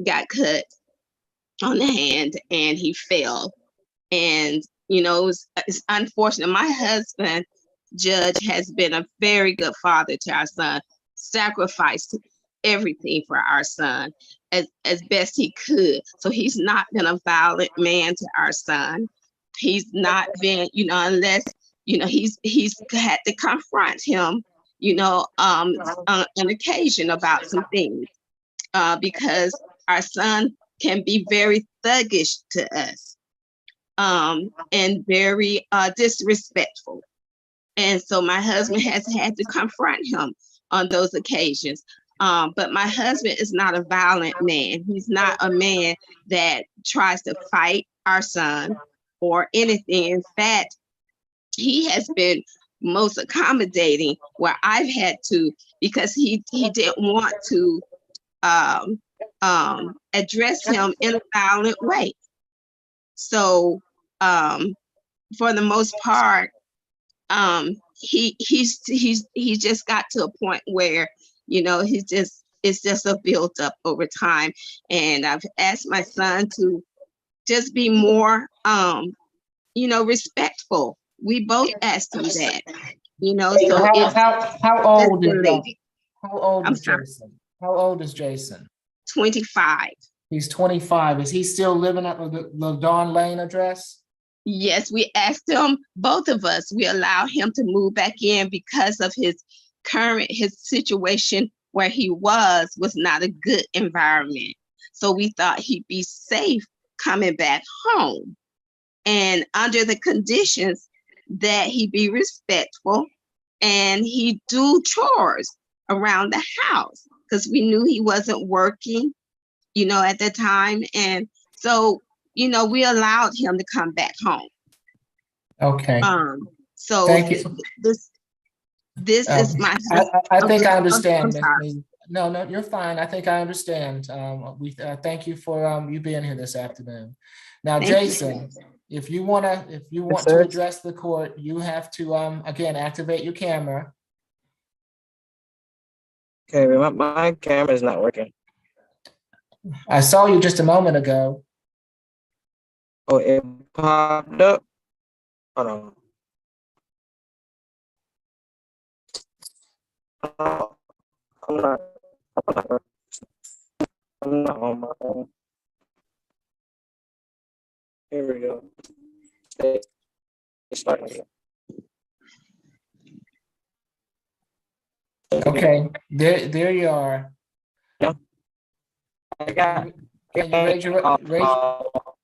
got cut on the hand and he fell. And it's unfortunate. My husband, Judge, has been a very good father to our son, sacrificed everything for our son as best he could. So he's not been a violent man to our son. He's not been, unless he's had to confront him, on occasion about some things, because our son can be very thuggish to us, and very disrespectful. And so my husband has had to confront him on those occasions. But my husband is not a violent man. He's not a man that tries to fight our son or anything. In fact, he has been most accommodating where I've had to, because he didn't want to address him in a violent way. So for the most part, he's just got to a point where it's just a build up over time. And I've asked my son to just be more, respectful. We both asked him that, so it's How old is escalated. how old I'm is sorry, Jason? How old is Jason? 25. He's 25. Is he still living at the Dawn Lane address? Yes, we asked him, both of us, we allowed him to move back in because of his situation where he was not a good environment. So we thought he'd be safe coming back home. And under the conditions that he be respectful and he do chores around the house, because we knew he wasn't working, at the time. And so, we allowed him to come back home. Okay. So Thank you. this is my. I think I I'm understand. sorry. No, you're fine. I think I understand. We thank you for you being here this afternoon. Now, Thank you. Jason, if you want to address the court, you have to again activate your camera. Okay, my camera is not working. I saw you just a moment ago. Oh, it popped up. Hold on. I'm not on my phone. Here we go. It's starting again. Okay, there you are. Yeah. I got. Can you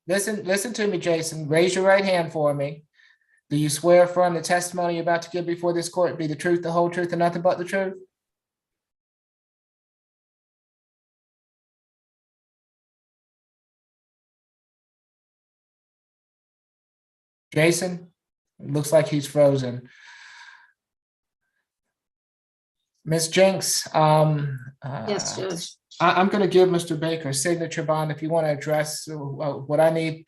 listen to me, Jason. Raise your right hand for me. Do you swear affirm the testimony you're about to give before this court be the truth, the whole truth, and nothing but the truth? Jason, it looks like he's frozen. Ms. Jenks, Yes, Judge. I'm going to give Mr. Baker a signature bond if you want to address what I need.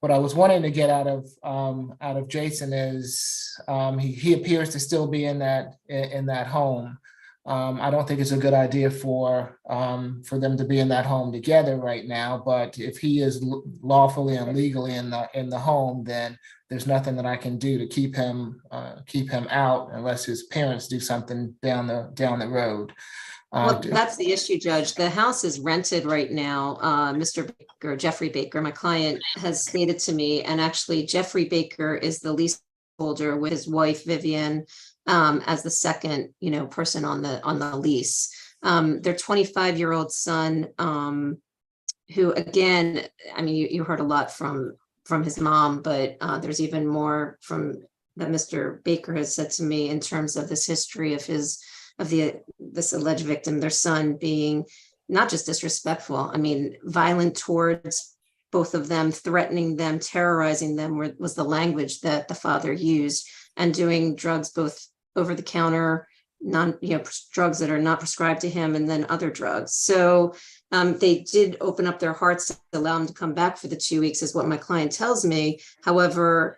What I was wanting to get out of Jason is he appears to still be in that home. I don't think it's a good idea for them to be in that home together right now. But if he is lawfully and legally in the home, then there's nothing that I can do to keep him out unless his parents do something down the road. Well, that's the issue, Judge. The house is rented right now. Mr. Baker, Jeffrey Baker, my client, has stated to me, and actually Jeffrey Baker is the leaseholder with his wife, Vivian, as the second, person on the lease. Their 25-year-old son, who, again, I mean, you heard a lot from his mom, but there's even more that Mr. Baker has said to me in terms of this history of this alleged victim, their son, being not just disrespectful, I mean, violent towards both of them, threatening them, terrorizing them was the language that the father used, and doing drugs both over the counter, drugs that are not prescribed to him, and then other drugs. So they did open up their hearts to allow him to come back for the 2 weeks, is what my client tells me. However,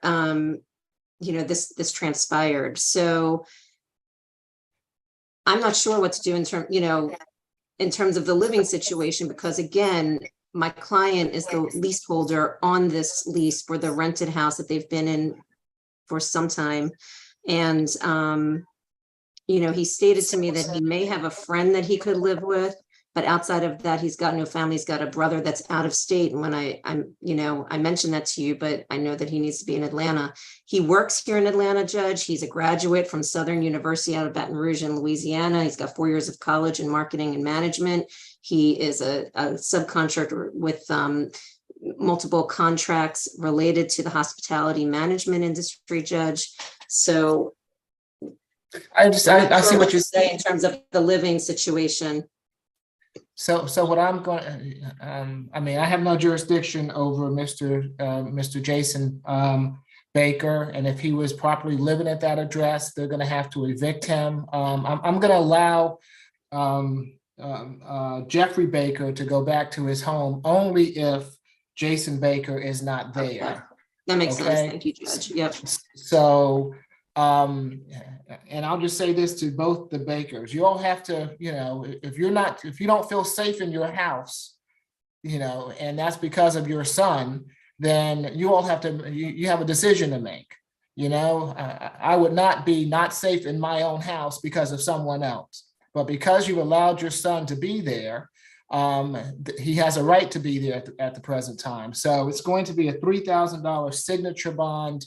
this transpired. So I'm not sure what to do in terms of the living situation, because again, my client is the leaseholder on this lease for the rented house that they've been in for some time. And, he stated to me that he may have a friend that he could live with, but outside of that, he's got no family. He's got a brother that's out of state. And when I mentioned that to you, but I know that he needs to be in Atlanta. He works here in Atlanta, Judge. He's a graduate from Southern University out of Baton Rouge in Louisiana. He's got 4 years of college in marketing and management. He is a subcontractor with multiple contracts related to the hospitality management industry, Judge. So I see what you're saying in terms of the living situation. So what I'm going, I have no jurisdiction over Mr. Jason Baker, and if he was properly living at that address, they're going to have to evict him. I'm going to allow Jeffrey Baker to go back to his home only if Jason Baker is not there. Okay. That makes sense. Thank you, Judge. Yep. So, and I'll just say this to both the Bakers: you all have to, if you don't feel safe in your house, and that's because of your son, then you all have to, you have a decision to make. You know, I would not be not safe in my own house because of someone else. But because you allowed your son to be there, he has a right to be there at the present time. So it's going to be a $3,000 signature bond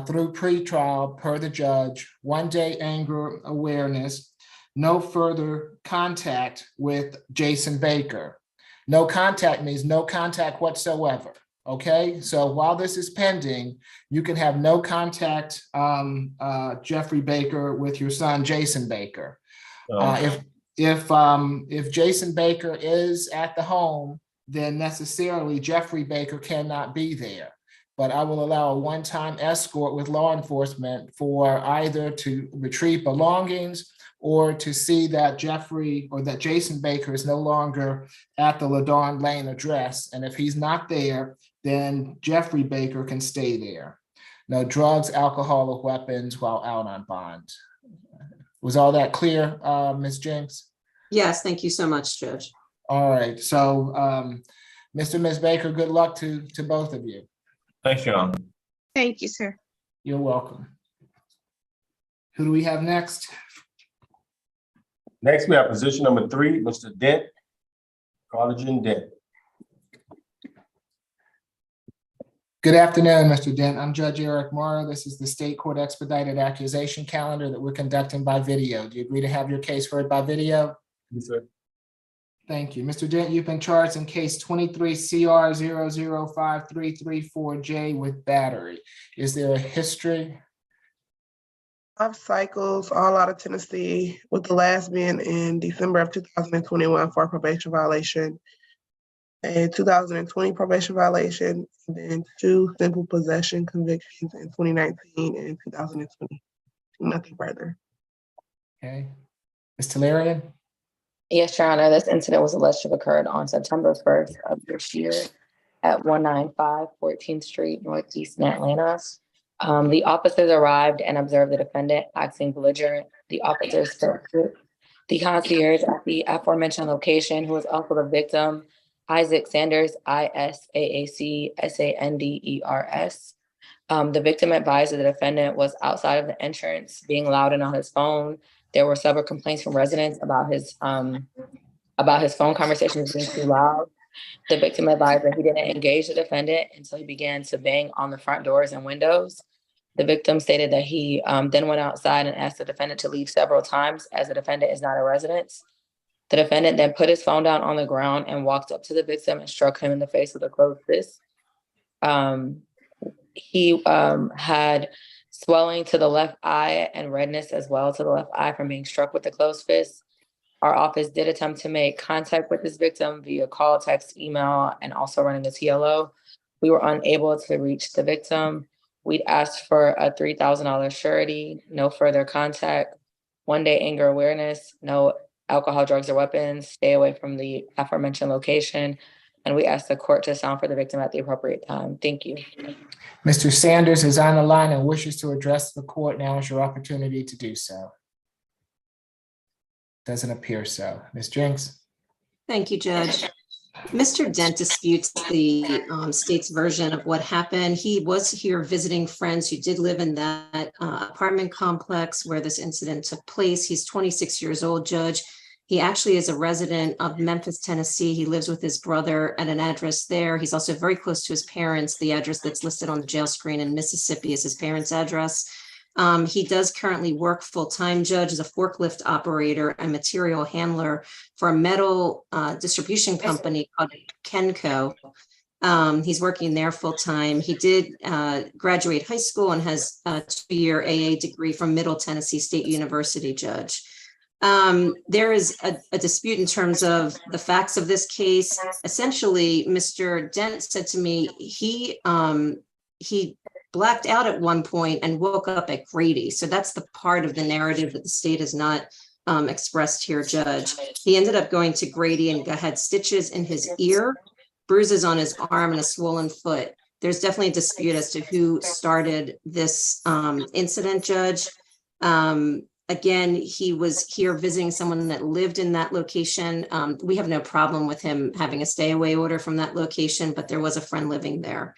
through pretrial per the judge, 1 day anger awareness, no further contact with Jason Baker. No contact means no contact whatsoever. Okay, so while this is pending, you can have no contact, Jeffrey Baker, with your son, Jason Baker. If Jason Baker is at the home, then necessarily Jeffrey Baker cannot be there. But I will allow a one-time escort with law enforcement for either to retrieve belongings or to see that Jeffrey or that Jason Baker is no longer at the Ladon Lane address. And if he's not there, then Jeffrey Baker can stay there. No drugs, alcohol, or weapons while out on bond. Was all that clear, Ms. James? Yes, thank you so much, Judge. All right, so Mr. and Ms. Baker, good luck to both of you. Thanks, Sean. Thank you, sir. You're welcome. Who do we have next? Next, we have position number 3, Mr. Dent, Carlton Dent. Good afternoon, Mr. Dent. I'm Judge Eric Morrow. This is the state court expedited accusation calendar that we're conducting by video. Do you agree to have your case heard by video? Yes, sir. Thank you. Mr. Dent, you've been charged in case 23 CR 0053334J with battery. Is there a history? 5 cycles, all out of Tennessee, with the last being in December of 2021 for a probation violation, a 2020 probation violation, and then 2 simple possession convictions in 2019 and 2020. Nothing further. Okay. Ms. Tellerian? Yes, Your Honor, this incident was alleged to have occurred on September 1st of this year at 195 14th Street, Northeast in Atlanta. The officers arrived and observed the defendant acting belligerent. The officers spoke to the concierge at the aforementioned location, who was also the victim, Isaac Sanders, ISAAC SANDERS. The victim advised that the defendant was outside of the entrance, being loud and on his phone. There were several complaints from residents about his phone conversations being too loud. The victim advised that he didn't engage the defendant until he began to bang on the front doors and windows. The victim stated that he then went outside and asked the defendant to leave several times, as the defendant is not a resident. The defendant then put his phone down on the ground and walked up to the victim and struck him in the face with a closed fist. He had swelling to the left eye and redness as well to the left eye from being struck with the closed fist. Our office did attempt to make contact with this victim via call, text, email, and also running a TLO. We were unable to reach the victim. We'd asked for a $3,000 surety, no further contact, 1 day anger awareness, no alcohol, drugs, or weapons, stay away from the aforementioned location. And we asked the court to sound for the victim at the appropriate time. Thank you. Mr. Sanders is on the line and wishes to address the court. Now is your opportunity to do so. Doesn't appear so. Ms. Jenks? Thank you, Judge. Mr. Dent disputes the state's version of what happened. He was here visiting friends who did live in that apartment complex where this incident took place. He's 26 years old, Judge. He actually is a resident of Memphis, Tennessee. He lives with his brother at an address there. He's also very close to his parents. The address that's listed on the jail screen in Mississippi is his parents' address. He does currently work full-time, Judge, as a forklift operator and material handler for a metal distribution company called Kenco. He's working there full-time. He did graduate high school and has a 2-year AA degree from Middle Tennessee State University, Judge. There is a dispute in terms of the facts of this case. Essentially, Mr. Dent said to me, he blacked out at one point and woke up at Grady. So that's the part of the narrative that the state has not expressed here, Judge. He ended up going to Grady and had stitches in his ear, bruises on his arm, and a swollen foot. There's definitely a dispute as to who started this incident, Judge. Again, he was here visiting someone that lived in that location. We have no problem with him having a stay away order from that location, but there was a friend living there.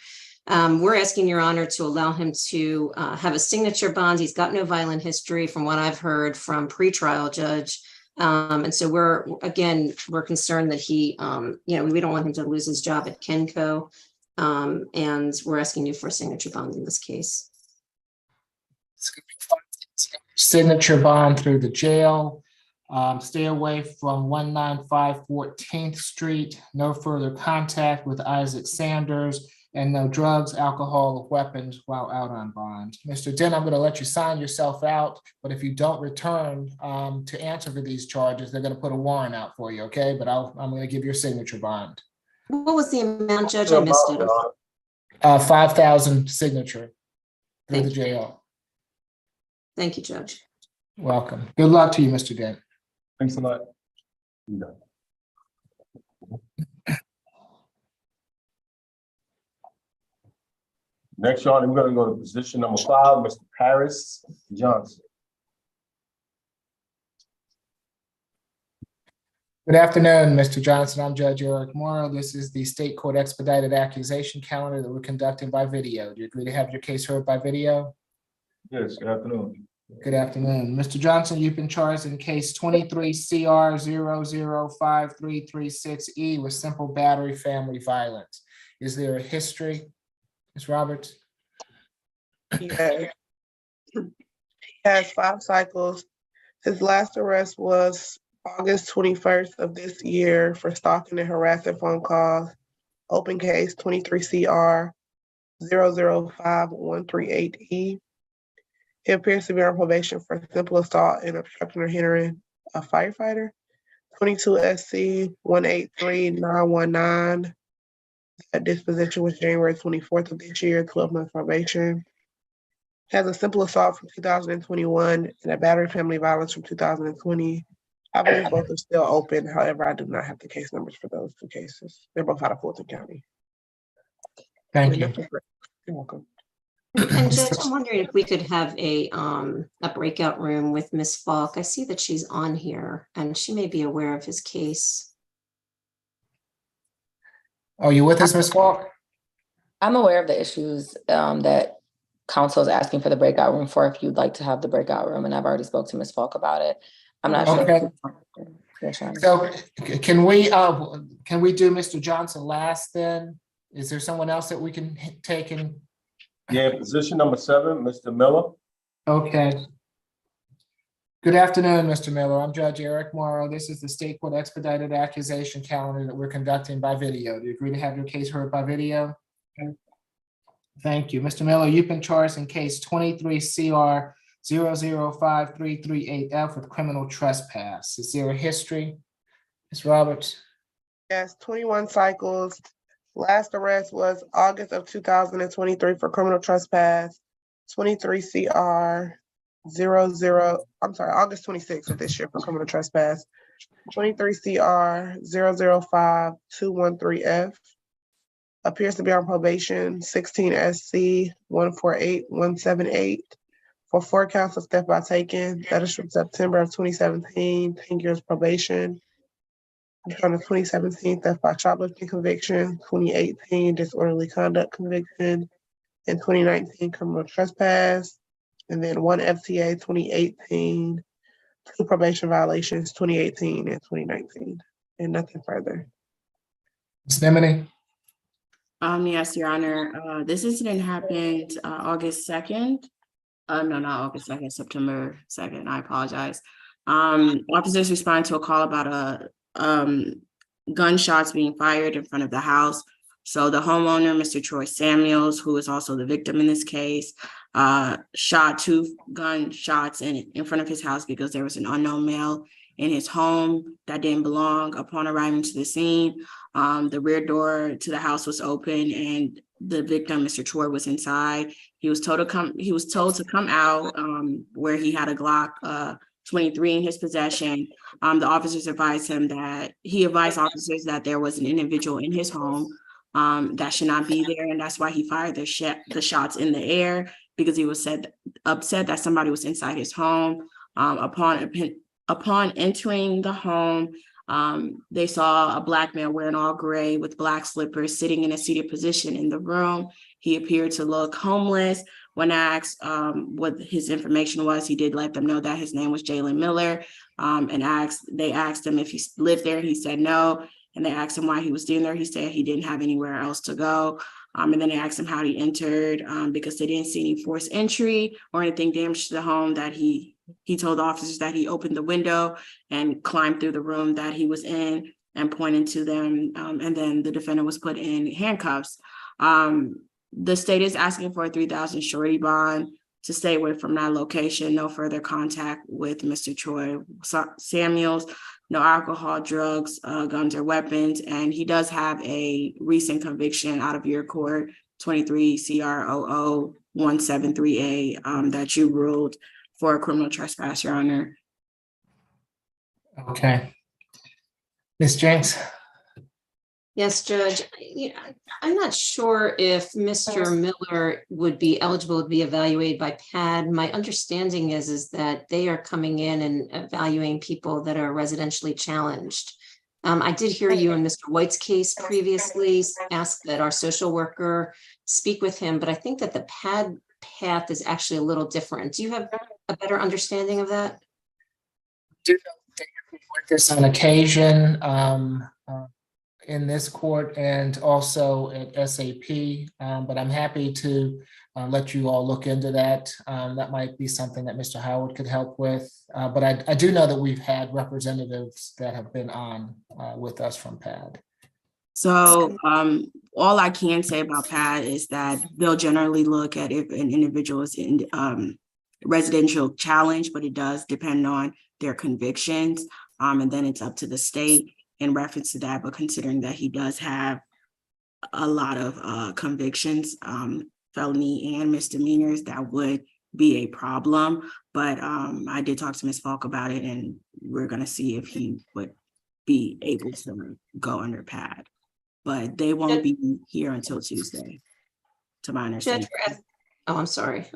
We're asking Your Honor to allow him to have a signature bond. He's got no violent history from what I've heard from pretrial judge. And so we're concerned that he, we don't want him to lose his job at Kenco. And we're asking you for a signature bond in this case. Signature bond through the jail. Stay away from 195 14th Street. No further contact with Isaac Sanders, and no drugs, alcohol, or weapons while out on bond. Mr. Dent, I'm going to let you sign yourself out, but if you don't return to answer for these charges, they're going to put a warrant out for you, okay? But I'm going to give your signature bond. What was the amount, Judge? I missed it. 5,000 signature through the jail. Thank you, Judge. Welcome. Good luck to you, Mr. Dent. Thanks a lot. Next, Your Honor, we're gonna go to position number 5, Mr. Paris Johnson. Good afternoon, Mr. Johnson. I'm Judge Eric Morrow. This is the state court expedited accusation calendar that we're conducting by video. Do you agree to have your case heard by video? Yes, good afternoon. Good afternoon. Mr. Johnson, you've been charged in case 23 CR 005336E with simple battery family violence. Is there a history, Ms. Roberts? Yeah. He has 5 cycles. His last arrest was August 21st of this year for stalking and harassing phone calls. Open case 23 CR 005138E. He appears to be on probation for simple assault and obstructing or hindering a firefighter. 22 SC 183919. That disposition was January 24th of this year, 12 months probation. Has a simple assault from 2021 and a battery family violence from 2020. I believe both are still open. However, I do not have the case numbers for those 2 cases. They're both out of Fulton County. Thank you. You're welcome. And Judge, I'm wondering if we could have a breakout room with Ms. Falk. I see that she's on here and she may be aware of his case. Are you with us, Ms. Falk? I'm aware of the issues that counsel is asking for the breakout room for, if you'd like to have the breakout room, and I've already spoke to Ms. Falk about it. I'm not sure. Okay. So can we do Mr. Johnson last then? Is there someone else that we can take in? Yeah, position number 7, Mr. Miller. Okay. Good afternoon, Mr. Miller. I'm Judge Eric Morrow. This is the state court expedited accusation calendar that we're conducting by video. Do you agree to have your case heard by video? Okay. Thank you. Mr. Miller, you've been charged in case 23 CR 005338F with criminal trespass. Is there a history, Ms. Roberts? Yes, 21 cycles. Last arrest was August of 2023 for criminal trespass. 23 CR August 26th of this year for criminal trespass. 23 CR 005213F. Appears to be on probation. 16 SC 148178 for 4 counts of theft by taking. That is from September of 2017. 10 years probation. On the 2017 theft by shoplifting conviction, 2018 disorderly conduct conviction, and 2019 criminal trespass, and then 1 FTA 2018, 2 probation violations 2018 and 2019, and nothing further. Ms. Nemini? Yes, Your Honor. This incident happened August 2nd. No, not August 2nd, September 2nd. I apologize. Officers responded to a call about gunshots being fired in front of the house. So the homeowner, Mr. Troy Samuels, who is also the victim in this case, shot 2 gunshots in front of his house because there was an unknown male in his home that didn't belong. Upon arriving to the scene, the rear door to the house was open and the victim, Mr. Troy, was inside. He was told to come out where he had a Glock 23 in his possession. The officers advised officers that there was an individual in his home that should not be there, and that's why he fired the shots in the air, because he was upset that somebody was inside his home. Upon entering the home, they saw a Black man wearing all gray with black slippers sitting in a seated position in the room. He appeared to look homeless. When asked what his information was, he did let them know that his name was Jalen Miller, and they asked him if he lived there. He said no. And they asked him why he was staying there. He said he didn't have anywhere else to go. And then they asked him how he entered because they didn't see any forced entry or anything damage to the home. That he told officers that he opened the window and climbed through the room that he was in and pointed to them. And then the defendant was put in handcuffs. The state is asking for a $3,000 surety bond to stay away from that location. No further contact with Mr. Troy Samuels. No alcohol, drugs, guns, or weapons. And he does have a recent conviction out of your court, 23 CROO 173A, that you ruled for a criminal trespass, Your Honor. Okay. Ms. Jenks? Yes, Judge. I'm not sure if Mr. Miller would be eligible to be evaluated by PAD. My understanding is that they are coming in and evaluating people that are residentially challenged. I did hear you in Mr. White's case previously ask that our social worker speak with him, but I think that the PAD path is actually a little different. Do you have a better understanding of that? Do this on occasion in this court and also at SAP, but I'm happy to let you all look into that. That might be something that Mr. Howard could help with, but I do know that we've had representatives that have been on with us from PAD. So all I can say about PAD is that they'll generally look at if an individual is in residential challenge, but it does depend on their convictions. And then it's up to the state in reference to that. But considering that he does have a lot of convictions, felony and misdemeanors, that would be a problem. But I did talk to Ms. Falk about it, and we're going to see if he would be able to go under PAD. But they won't be here until Tuesday, to my understanding. I'm sorry.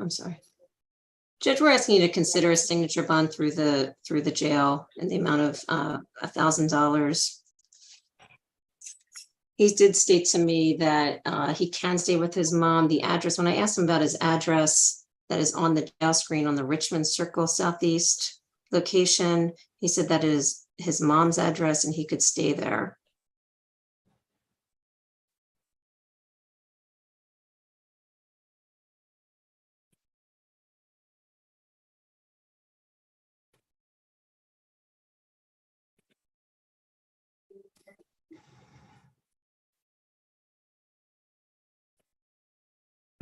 Judge, we're asking you to consider a signature bond through the jail in the amount of $1,000. He did state to me that he can stay with his mom. The address, when I asked him about his address that is on the jail screen on the Richmond Circle Southeast location, he said that is his mom's address and he could stay there.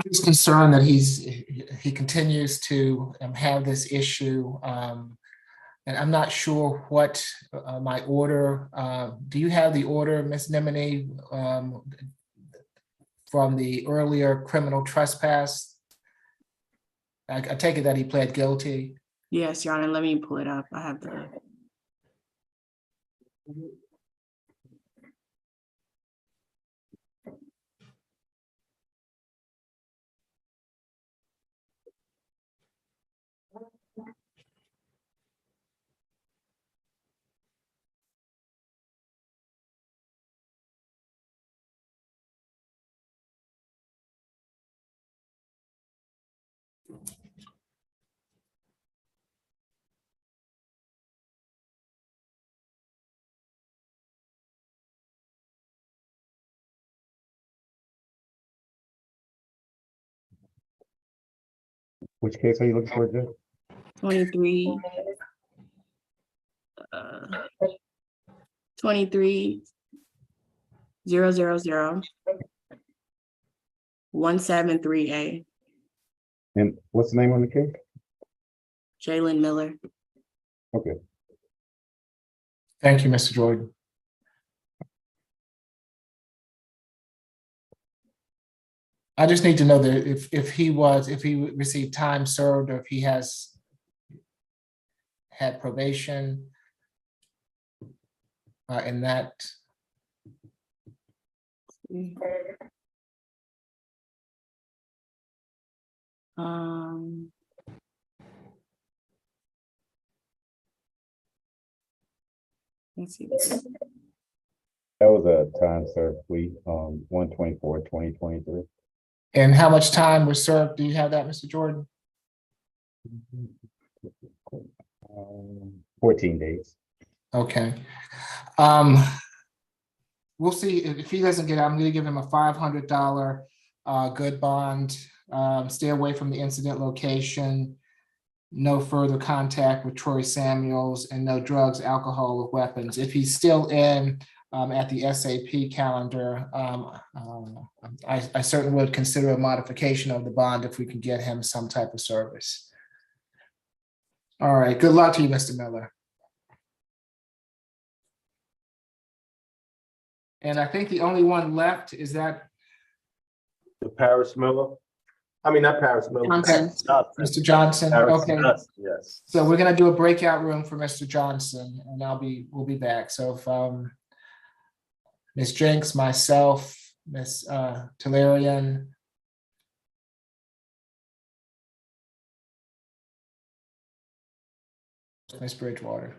I'm just concerned that he continues to have this issue. And I'm not sure what my order, do you have the order, Ms. Nemini, from the earlier criminal trespass? I take it that he pled guilty. Yes, Your Honor, let me pull it up. I have the. Which case are you looking for, Judge? 23 000 173A. And what's the name on the case? Jalen Miller. Okay. Thank you, Mr. Jordan. I just need to know that if he received time served or if he has had probation in that. Let's see this. That was a time served plea, 1/24/2023. And how much time was served? Do you have that, Mr. Jordan? 14 days. Okay. We'll see if he doesn't get out. I'm going to give him a $500 good bond. Stay away from the incident location. No further contact with Troy Samuels, and no drugs, alcohol, or weapons. If he's still in at the SAP calendar, I certainly would consider a modification of the bond if we can get him some type of service. All right. Good luck to you, Mr. Miller. And I think the only one left is that The Paris Miller. I mean, not Paris Miller. Johnson. Mr. Johnson. Paris Okay. Johnson, yes. So we're gonna do a breakout room for Mr. Johnson, and we'll be back. So if Ms. Jenks, myself, Ms. Talarian, Ms. Bridgewater.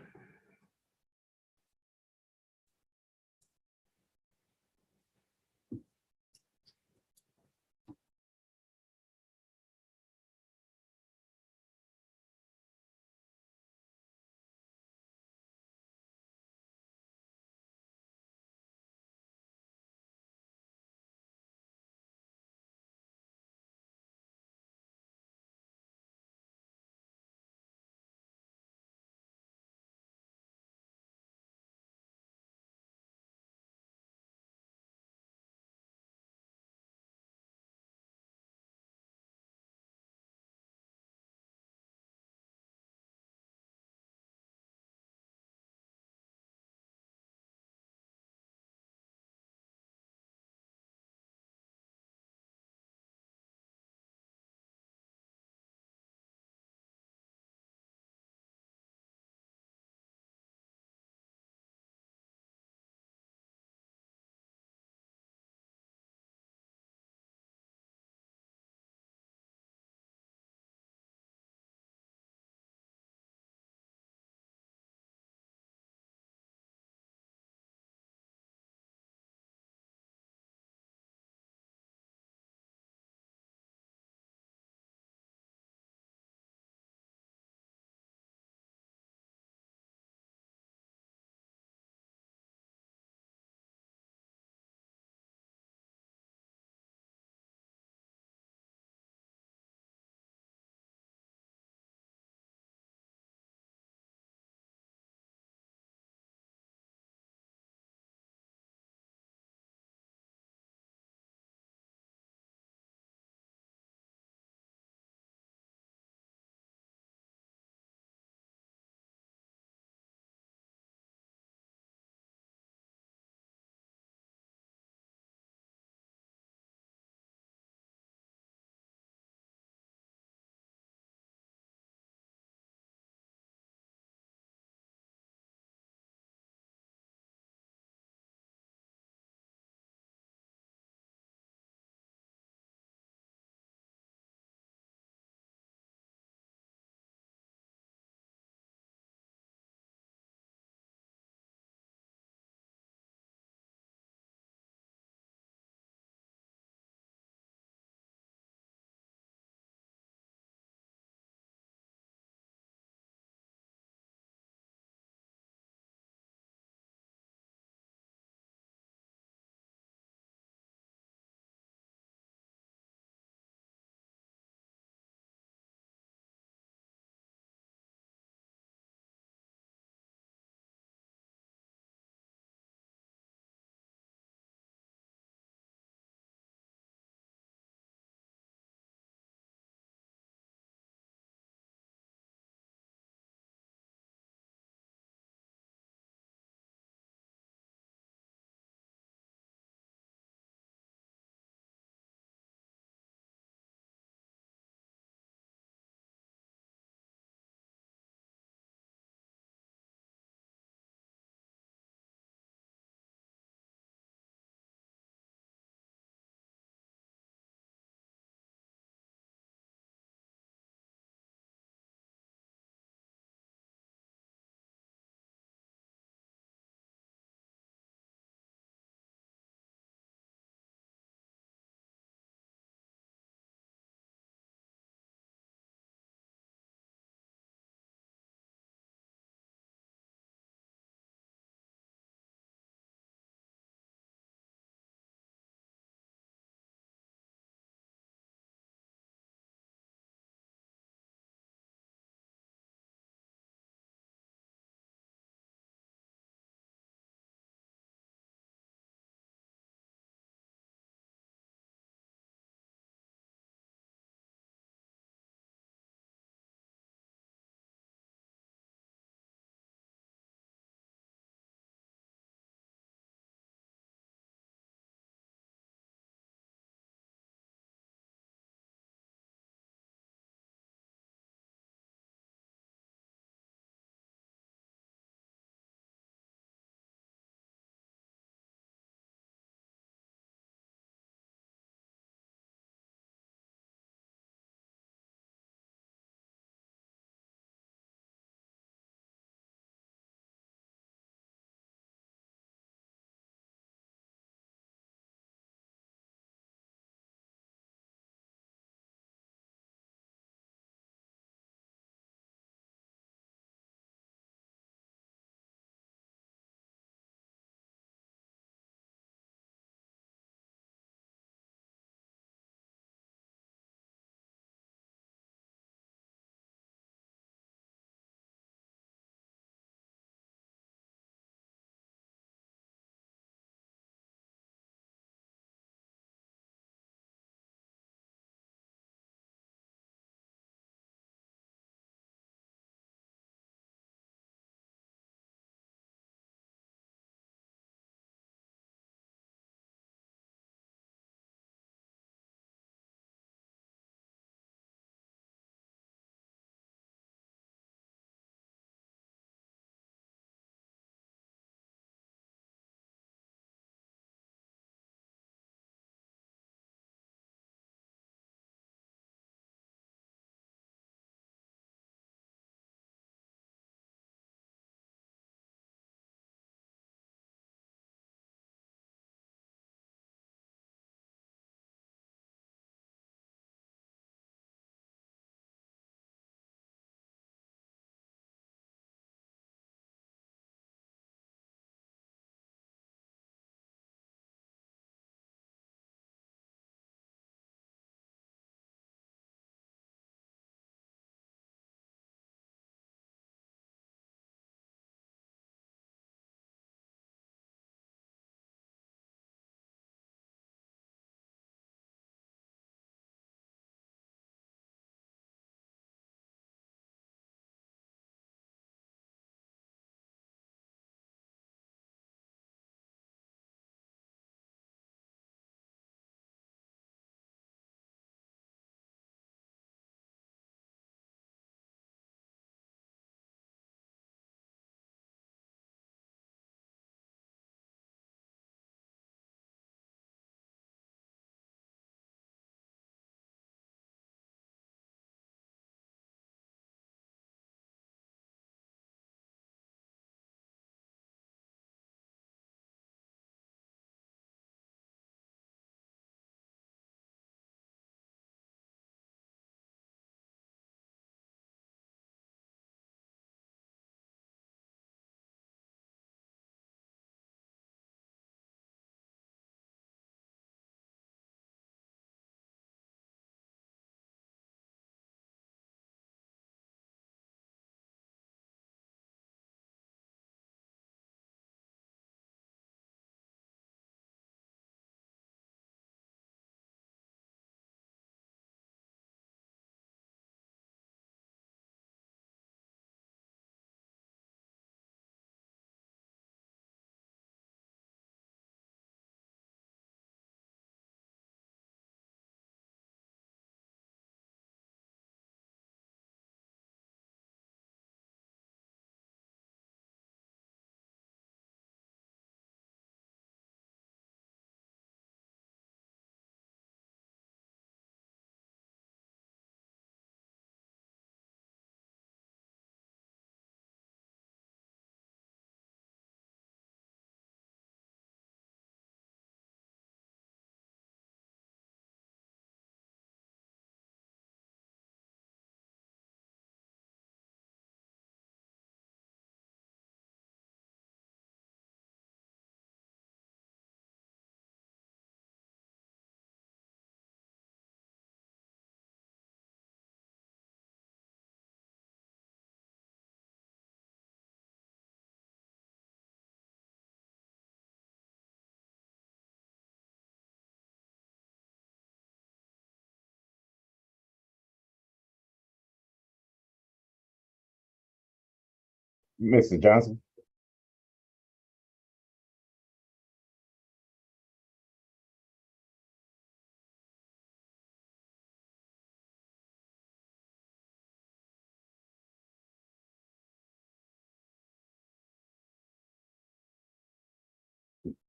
Mr. Johnson?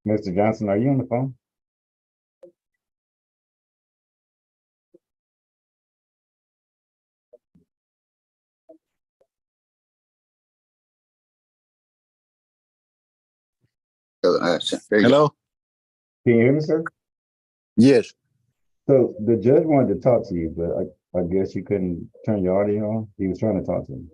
Mr. Johnson, are you on the phone? Hello? Can you hear me, sir? Yes. So the judge wanted to talk to you, but I guess you couldn't turn your audio on. He was trying to talk to you.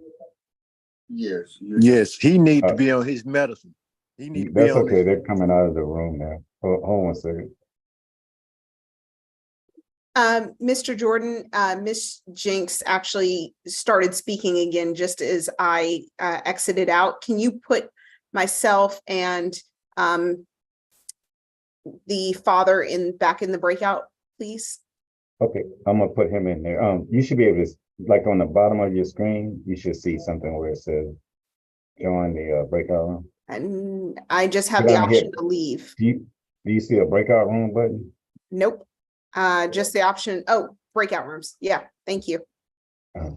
Yes, he need to Uh, be on his medicine. He need to be That's on okay. his. They're coming out of the room now. Hold on a second. Mr. Jordan, Miss Jinx actually started speaking again just as I exited out. Can you put myself and the father back in the breakout, please? Okay, I'm gonna put him in there. You should be able to, like on the bottom of your screen, you should see something where it says join the breakout room. And I just have Click the on here. option to leave. Do you see a breakout room button? Nope. Just the option. Oh, breakout rooms. Yeah, thank you. Uh,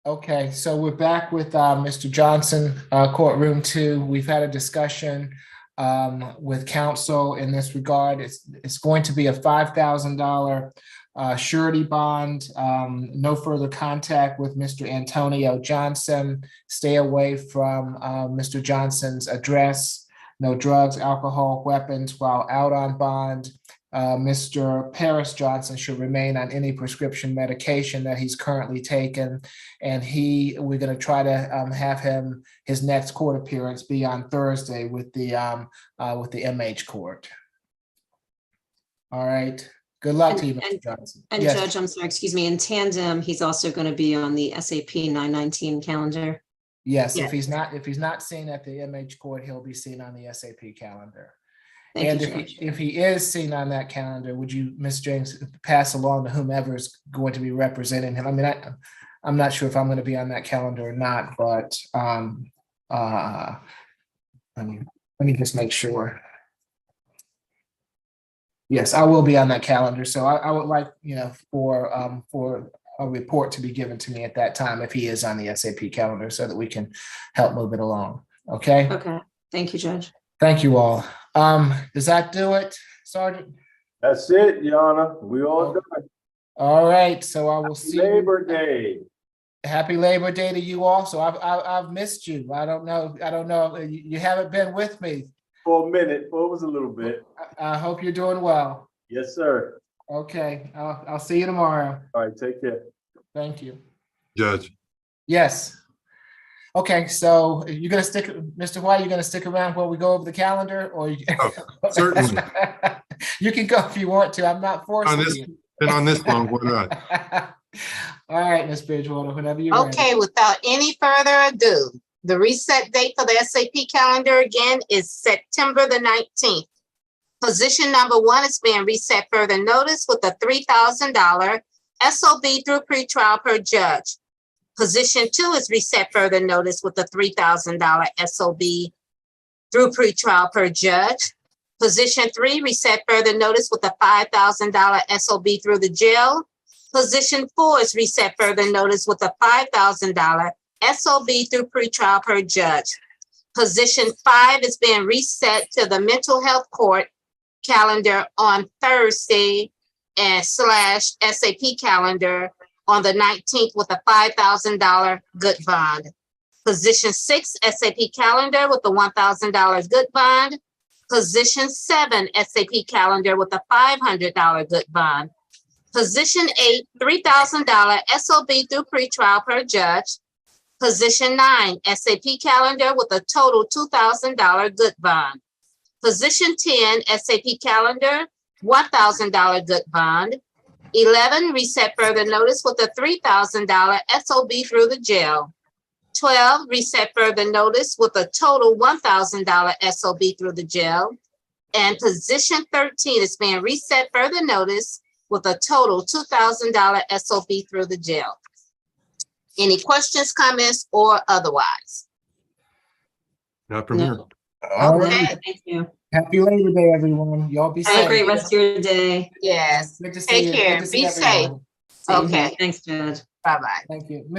Okay, so we're back with Mr. Johnson, courtroom 2. We've had a discussion with counsel in this regard. It's going to be a $5,000 surety bond. No further contact with Mr. Antonio Johnson. Stay away from Mr. Johnson's address. No drugs, alcohol, weapons while out on bond. Mr. Paris Johnson should remain on any prescription medication that he's currently taken. And we're going to try to have his next court appearance be on Thursday with the MH court. All right. Good luck to you, Mr. Johnson. And Yes. Judge, I'm sorry, excuse me, in tandem, he's also going to be on the SAP 919 calendar. Yes, Yeah. if he's not seen at the MH court, he'll be seen on the SAP calendar. Thank And you, Judge. if he is seen on that calendar, would you, Ms. James, pass along to whomever is going to be representing him? I mean, I'm not sure if I'm going to be on that calendar or not, but let me just make sure. Yes, I will be on that calendar. So I would like, for a report to be given to me at that time if he is on the SAP calendar so that we can help move it along. Okay? Okay, thank you, Judge. Thank you all. Does that do it, Sergeant? That's it, Your Honor. We all done. All right, so I will see you. Labor Day. Happy Labor Day to you all. So I've missed you. I don't know. You haven't been with me. For a minute, it was a little bit. I hope you're doing well. Yes, sir. Okay, I'll see you tomorrow. All right, take care. Thank you. Judge. Yes. Okay, so you're gonna stick, Mr. White, you're gonna stick around while we go over the calendar, or Certainly. you can go if you want to. I'm not forcing you. Been on this long, why not? All right, Ms. Bridgewater, whenever you're ready. Okay, without any further ado, the reset date for the SAP calendar again is September the 19th. Position number 1 is being reset further notice with a $3,000 SOB through pretrial per judge. Position 2 is reset further notice with a $3,000 SOB through pretrial per judge. Position 3, reset further notice with a $5,000 SOB through the jail. Position 4 is reset further notice with a $5,000 SOB through pretrial per judge. Position 5 is being reset to the mental health court calendar on Thursday and / SAP calendar on the 19th with a $5,000 good bond. Position 6, SAP calendar with a $1,000 good bond. Position 7, SAP calendar with a $500 good bond. Position 8, $3,000 SOB through pretrial per judge. Position 9, SAP calendar with a total $2,000 good bond. Position 10, SAP calendar, $1,000 good bond. 11, reset further notice with a $3,000 SOB through the jail. 12, reset further notice with a total $1,000 SOB through the jail. And position 13 is being reset further notice with a total $2,000 SOB through the jail. Any questions, comments, or otherwise? Not from here. All Okay. right. Thank you. Happy Labor Day, everyone. Y'all be safe. Have a great rest of your day. Yes. Good to see Take you. care. Good to see Be safe. everyone. Same here. Okay. Thanks, Judge. Bye-bye. Thank you.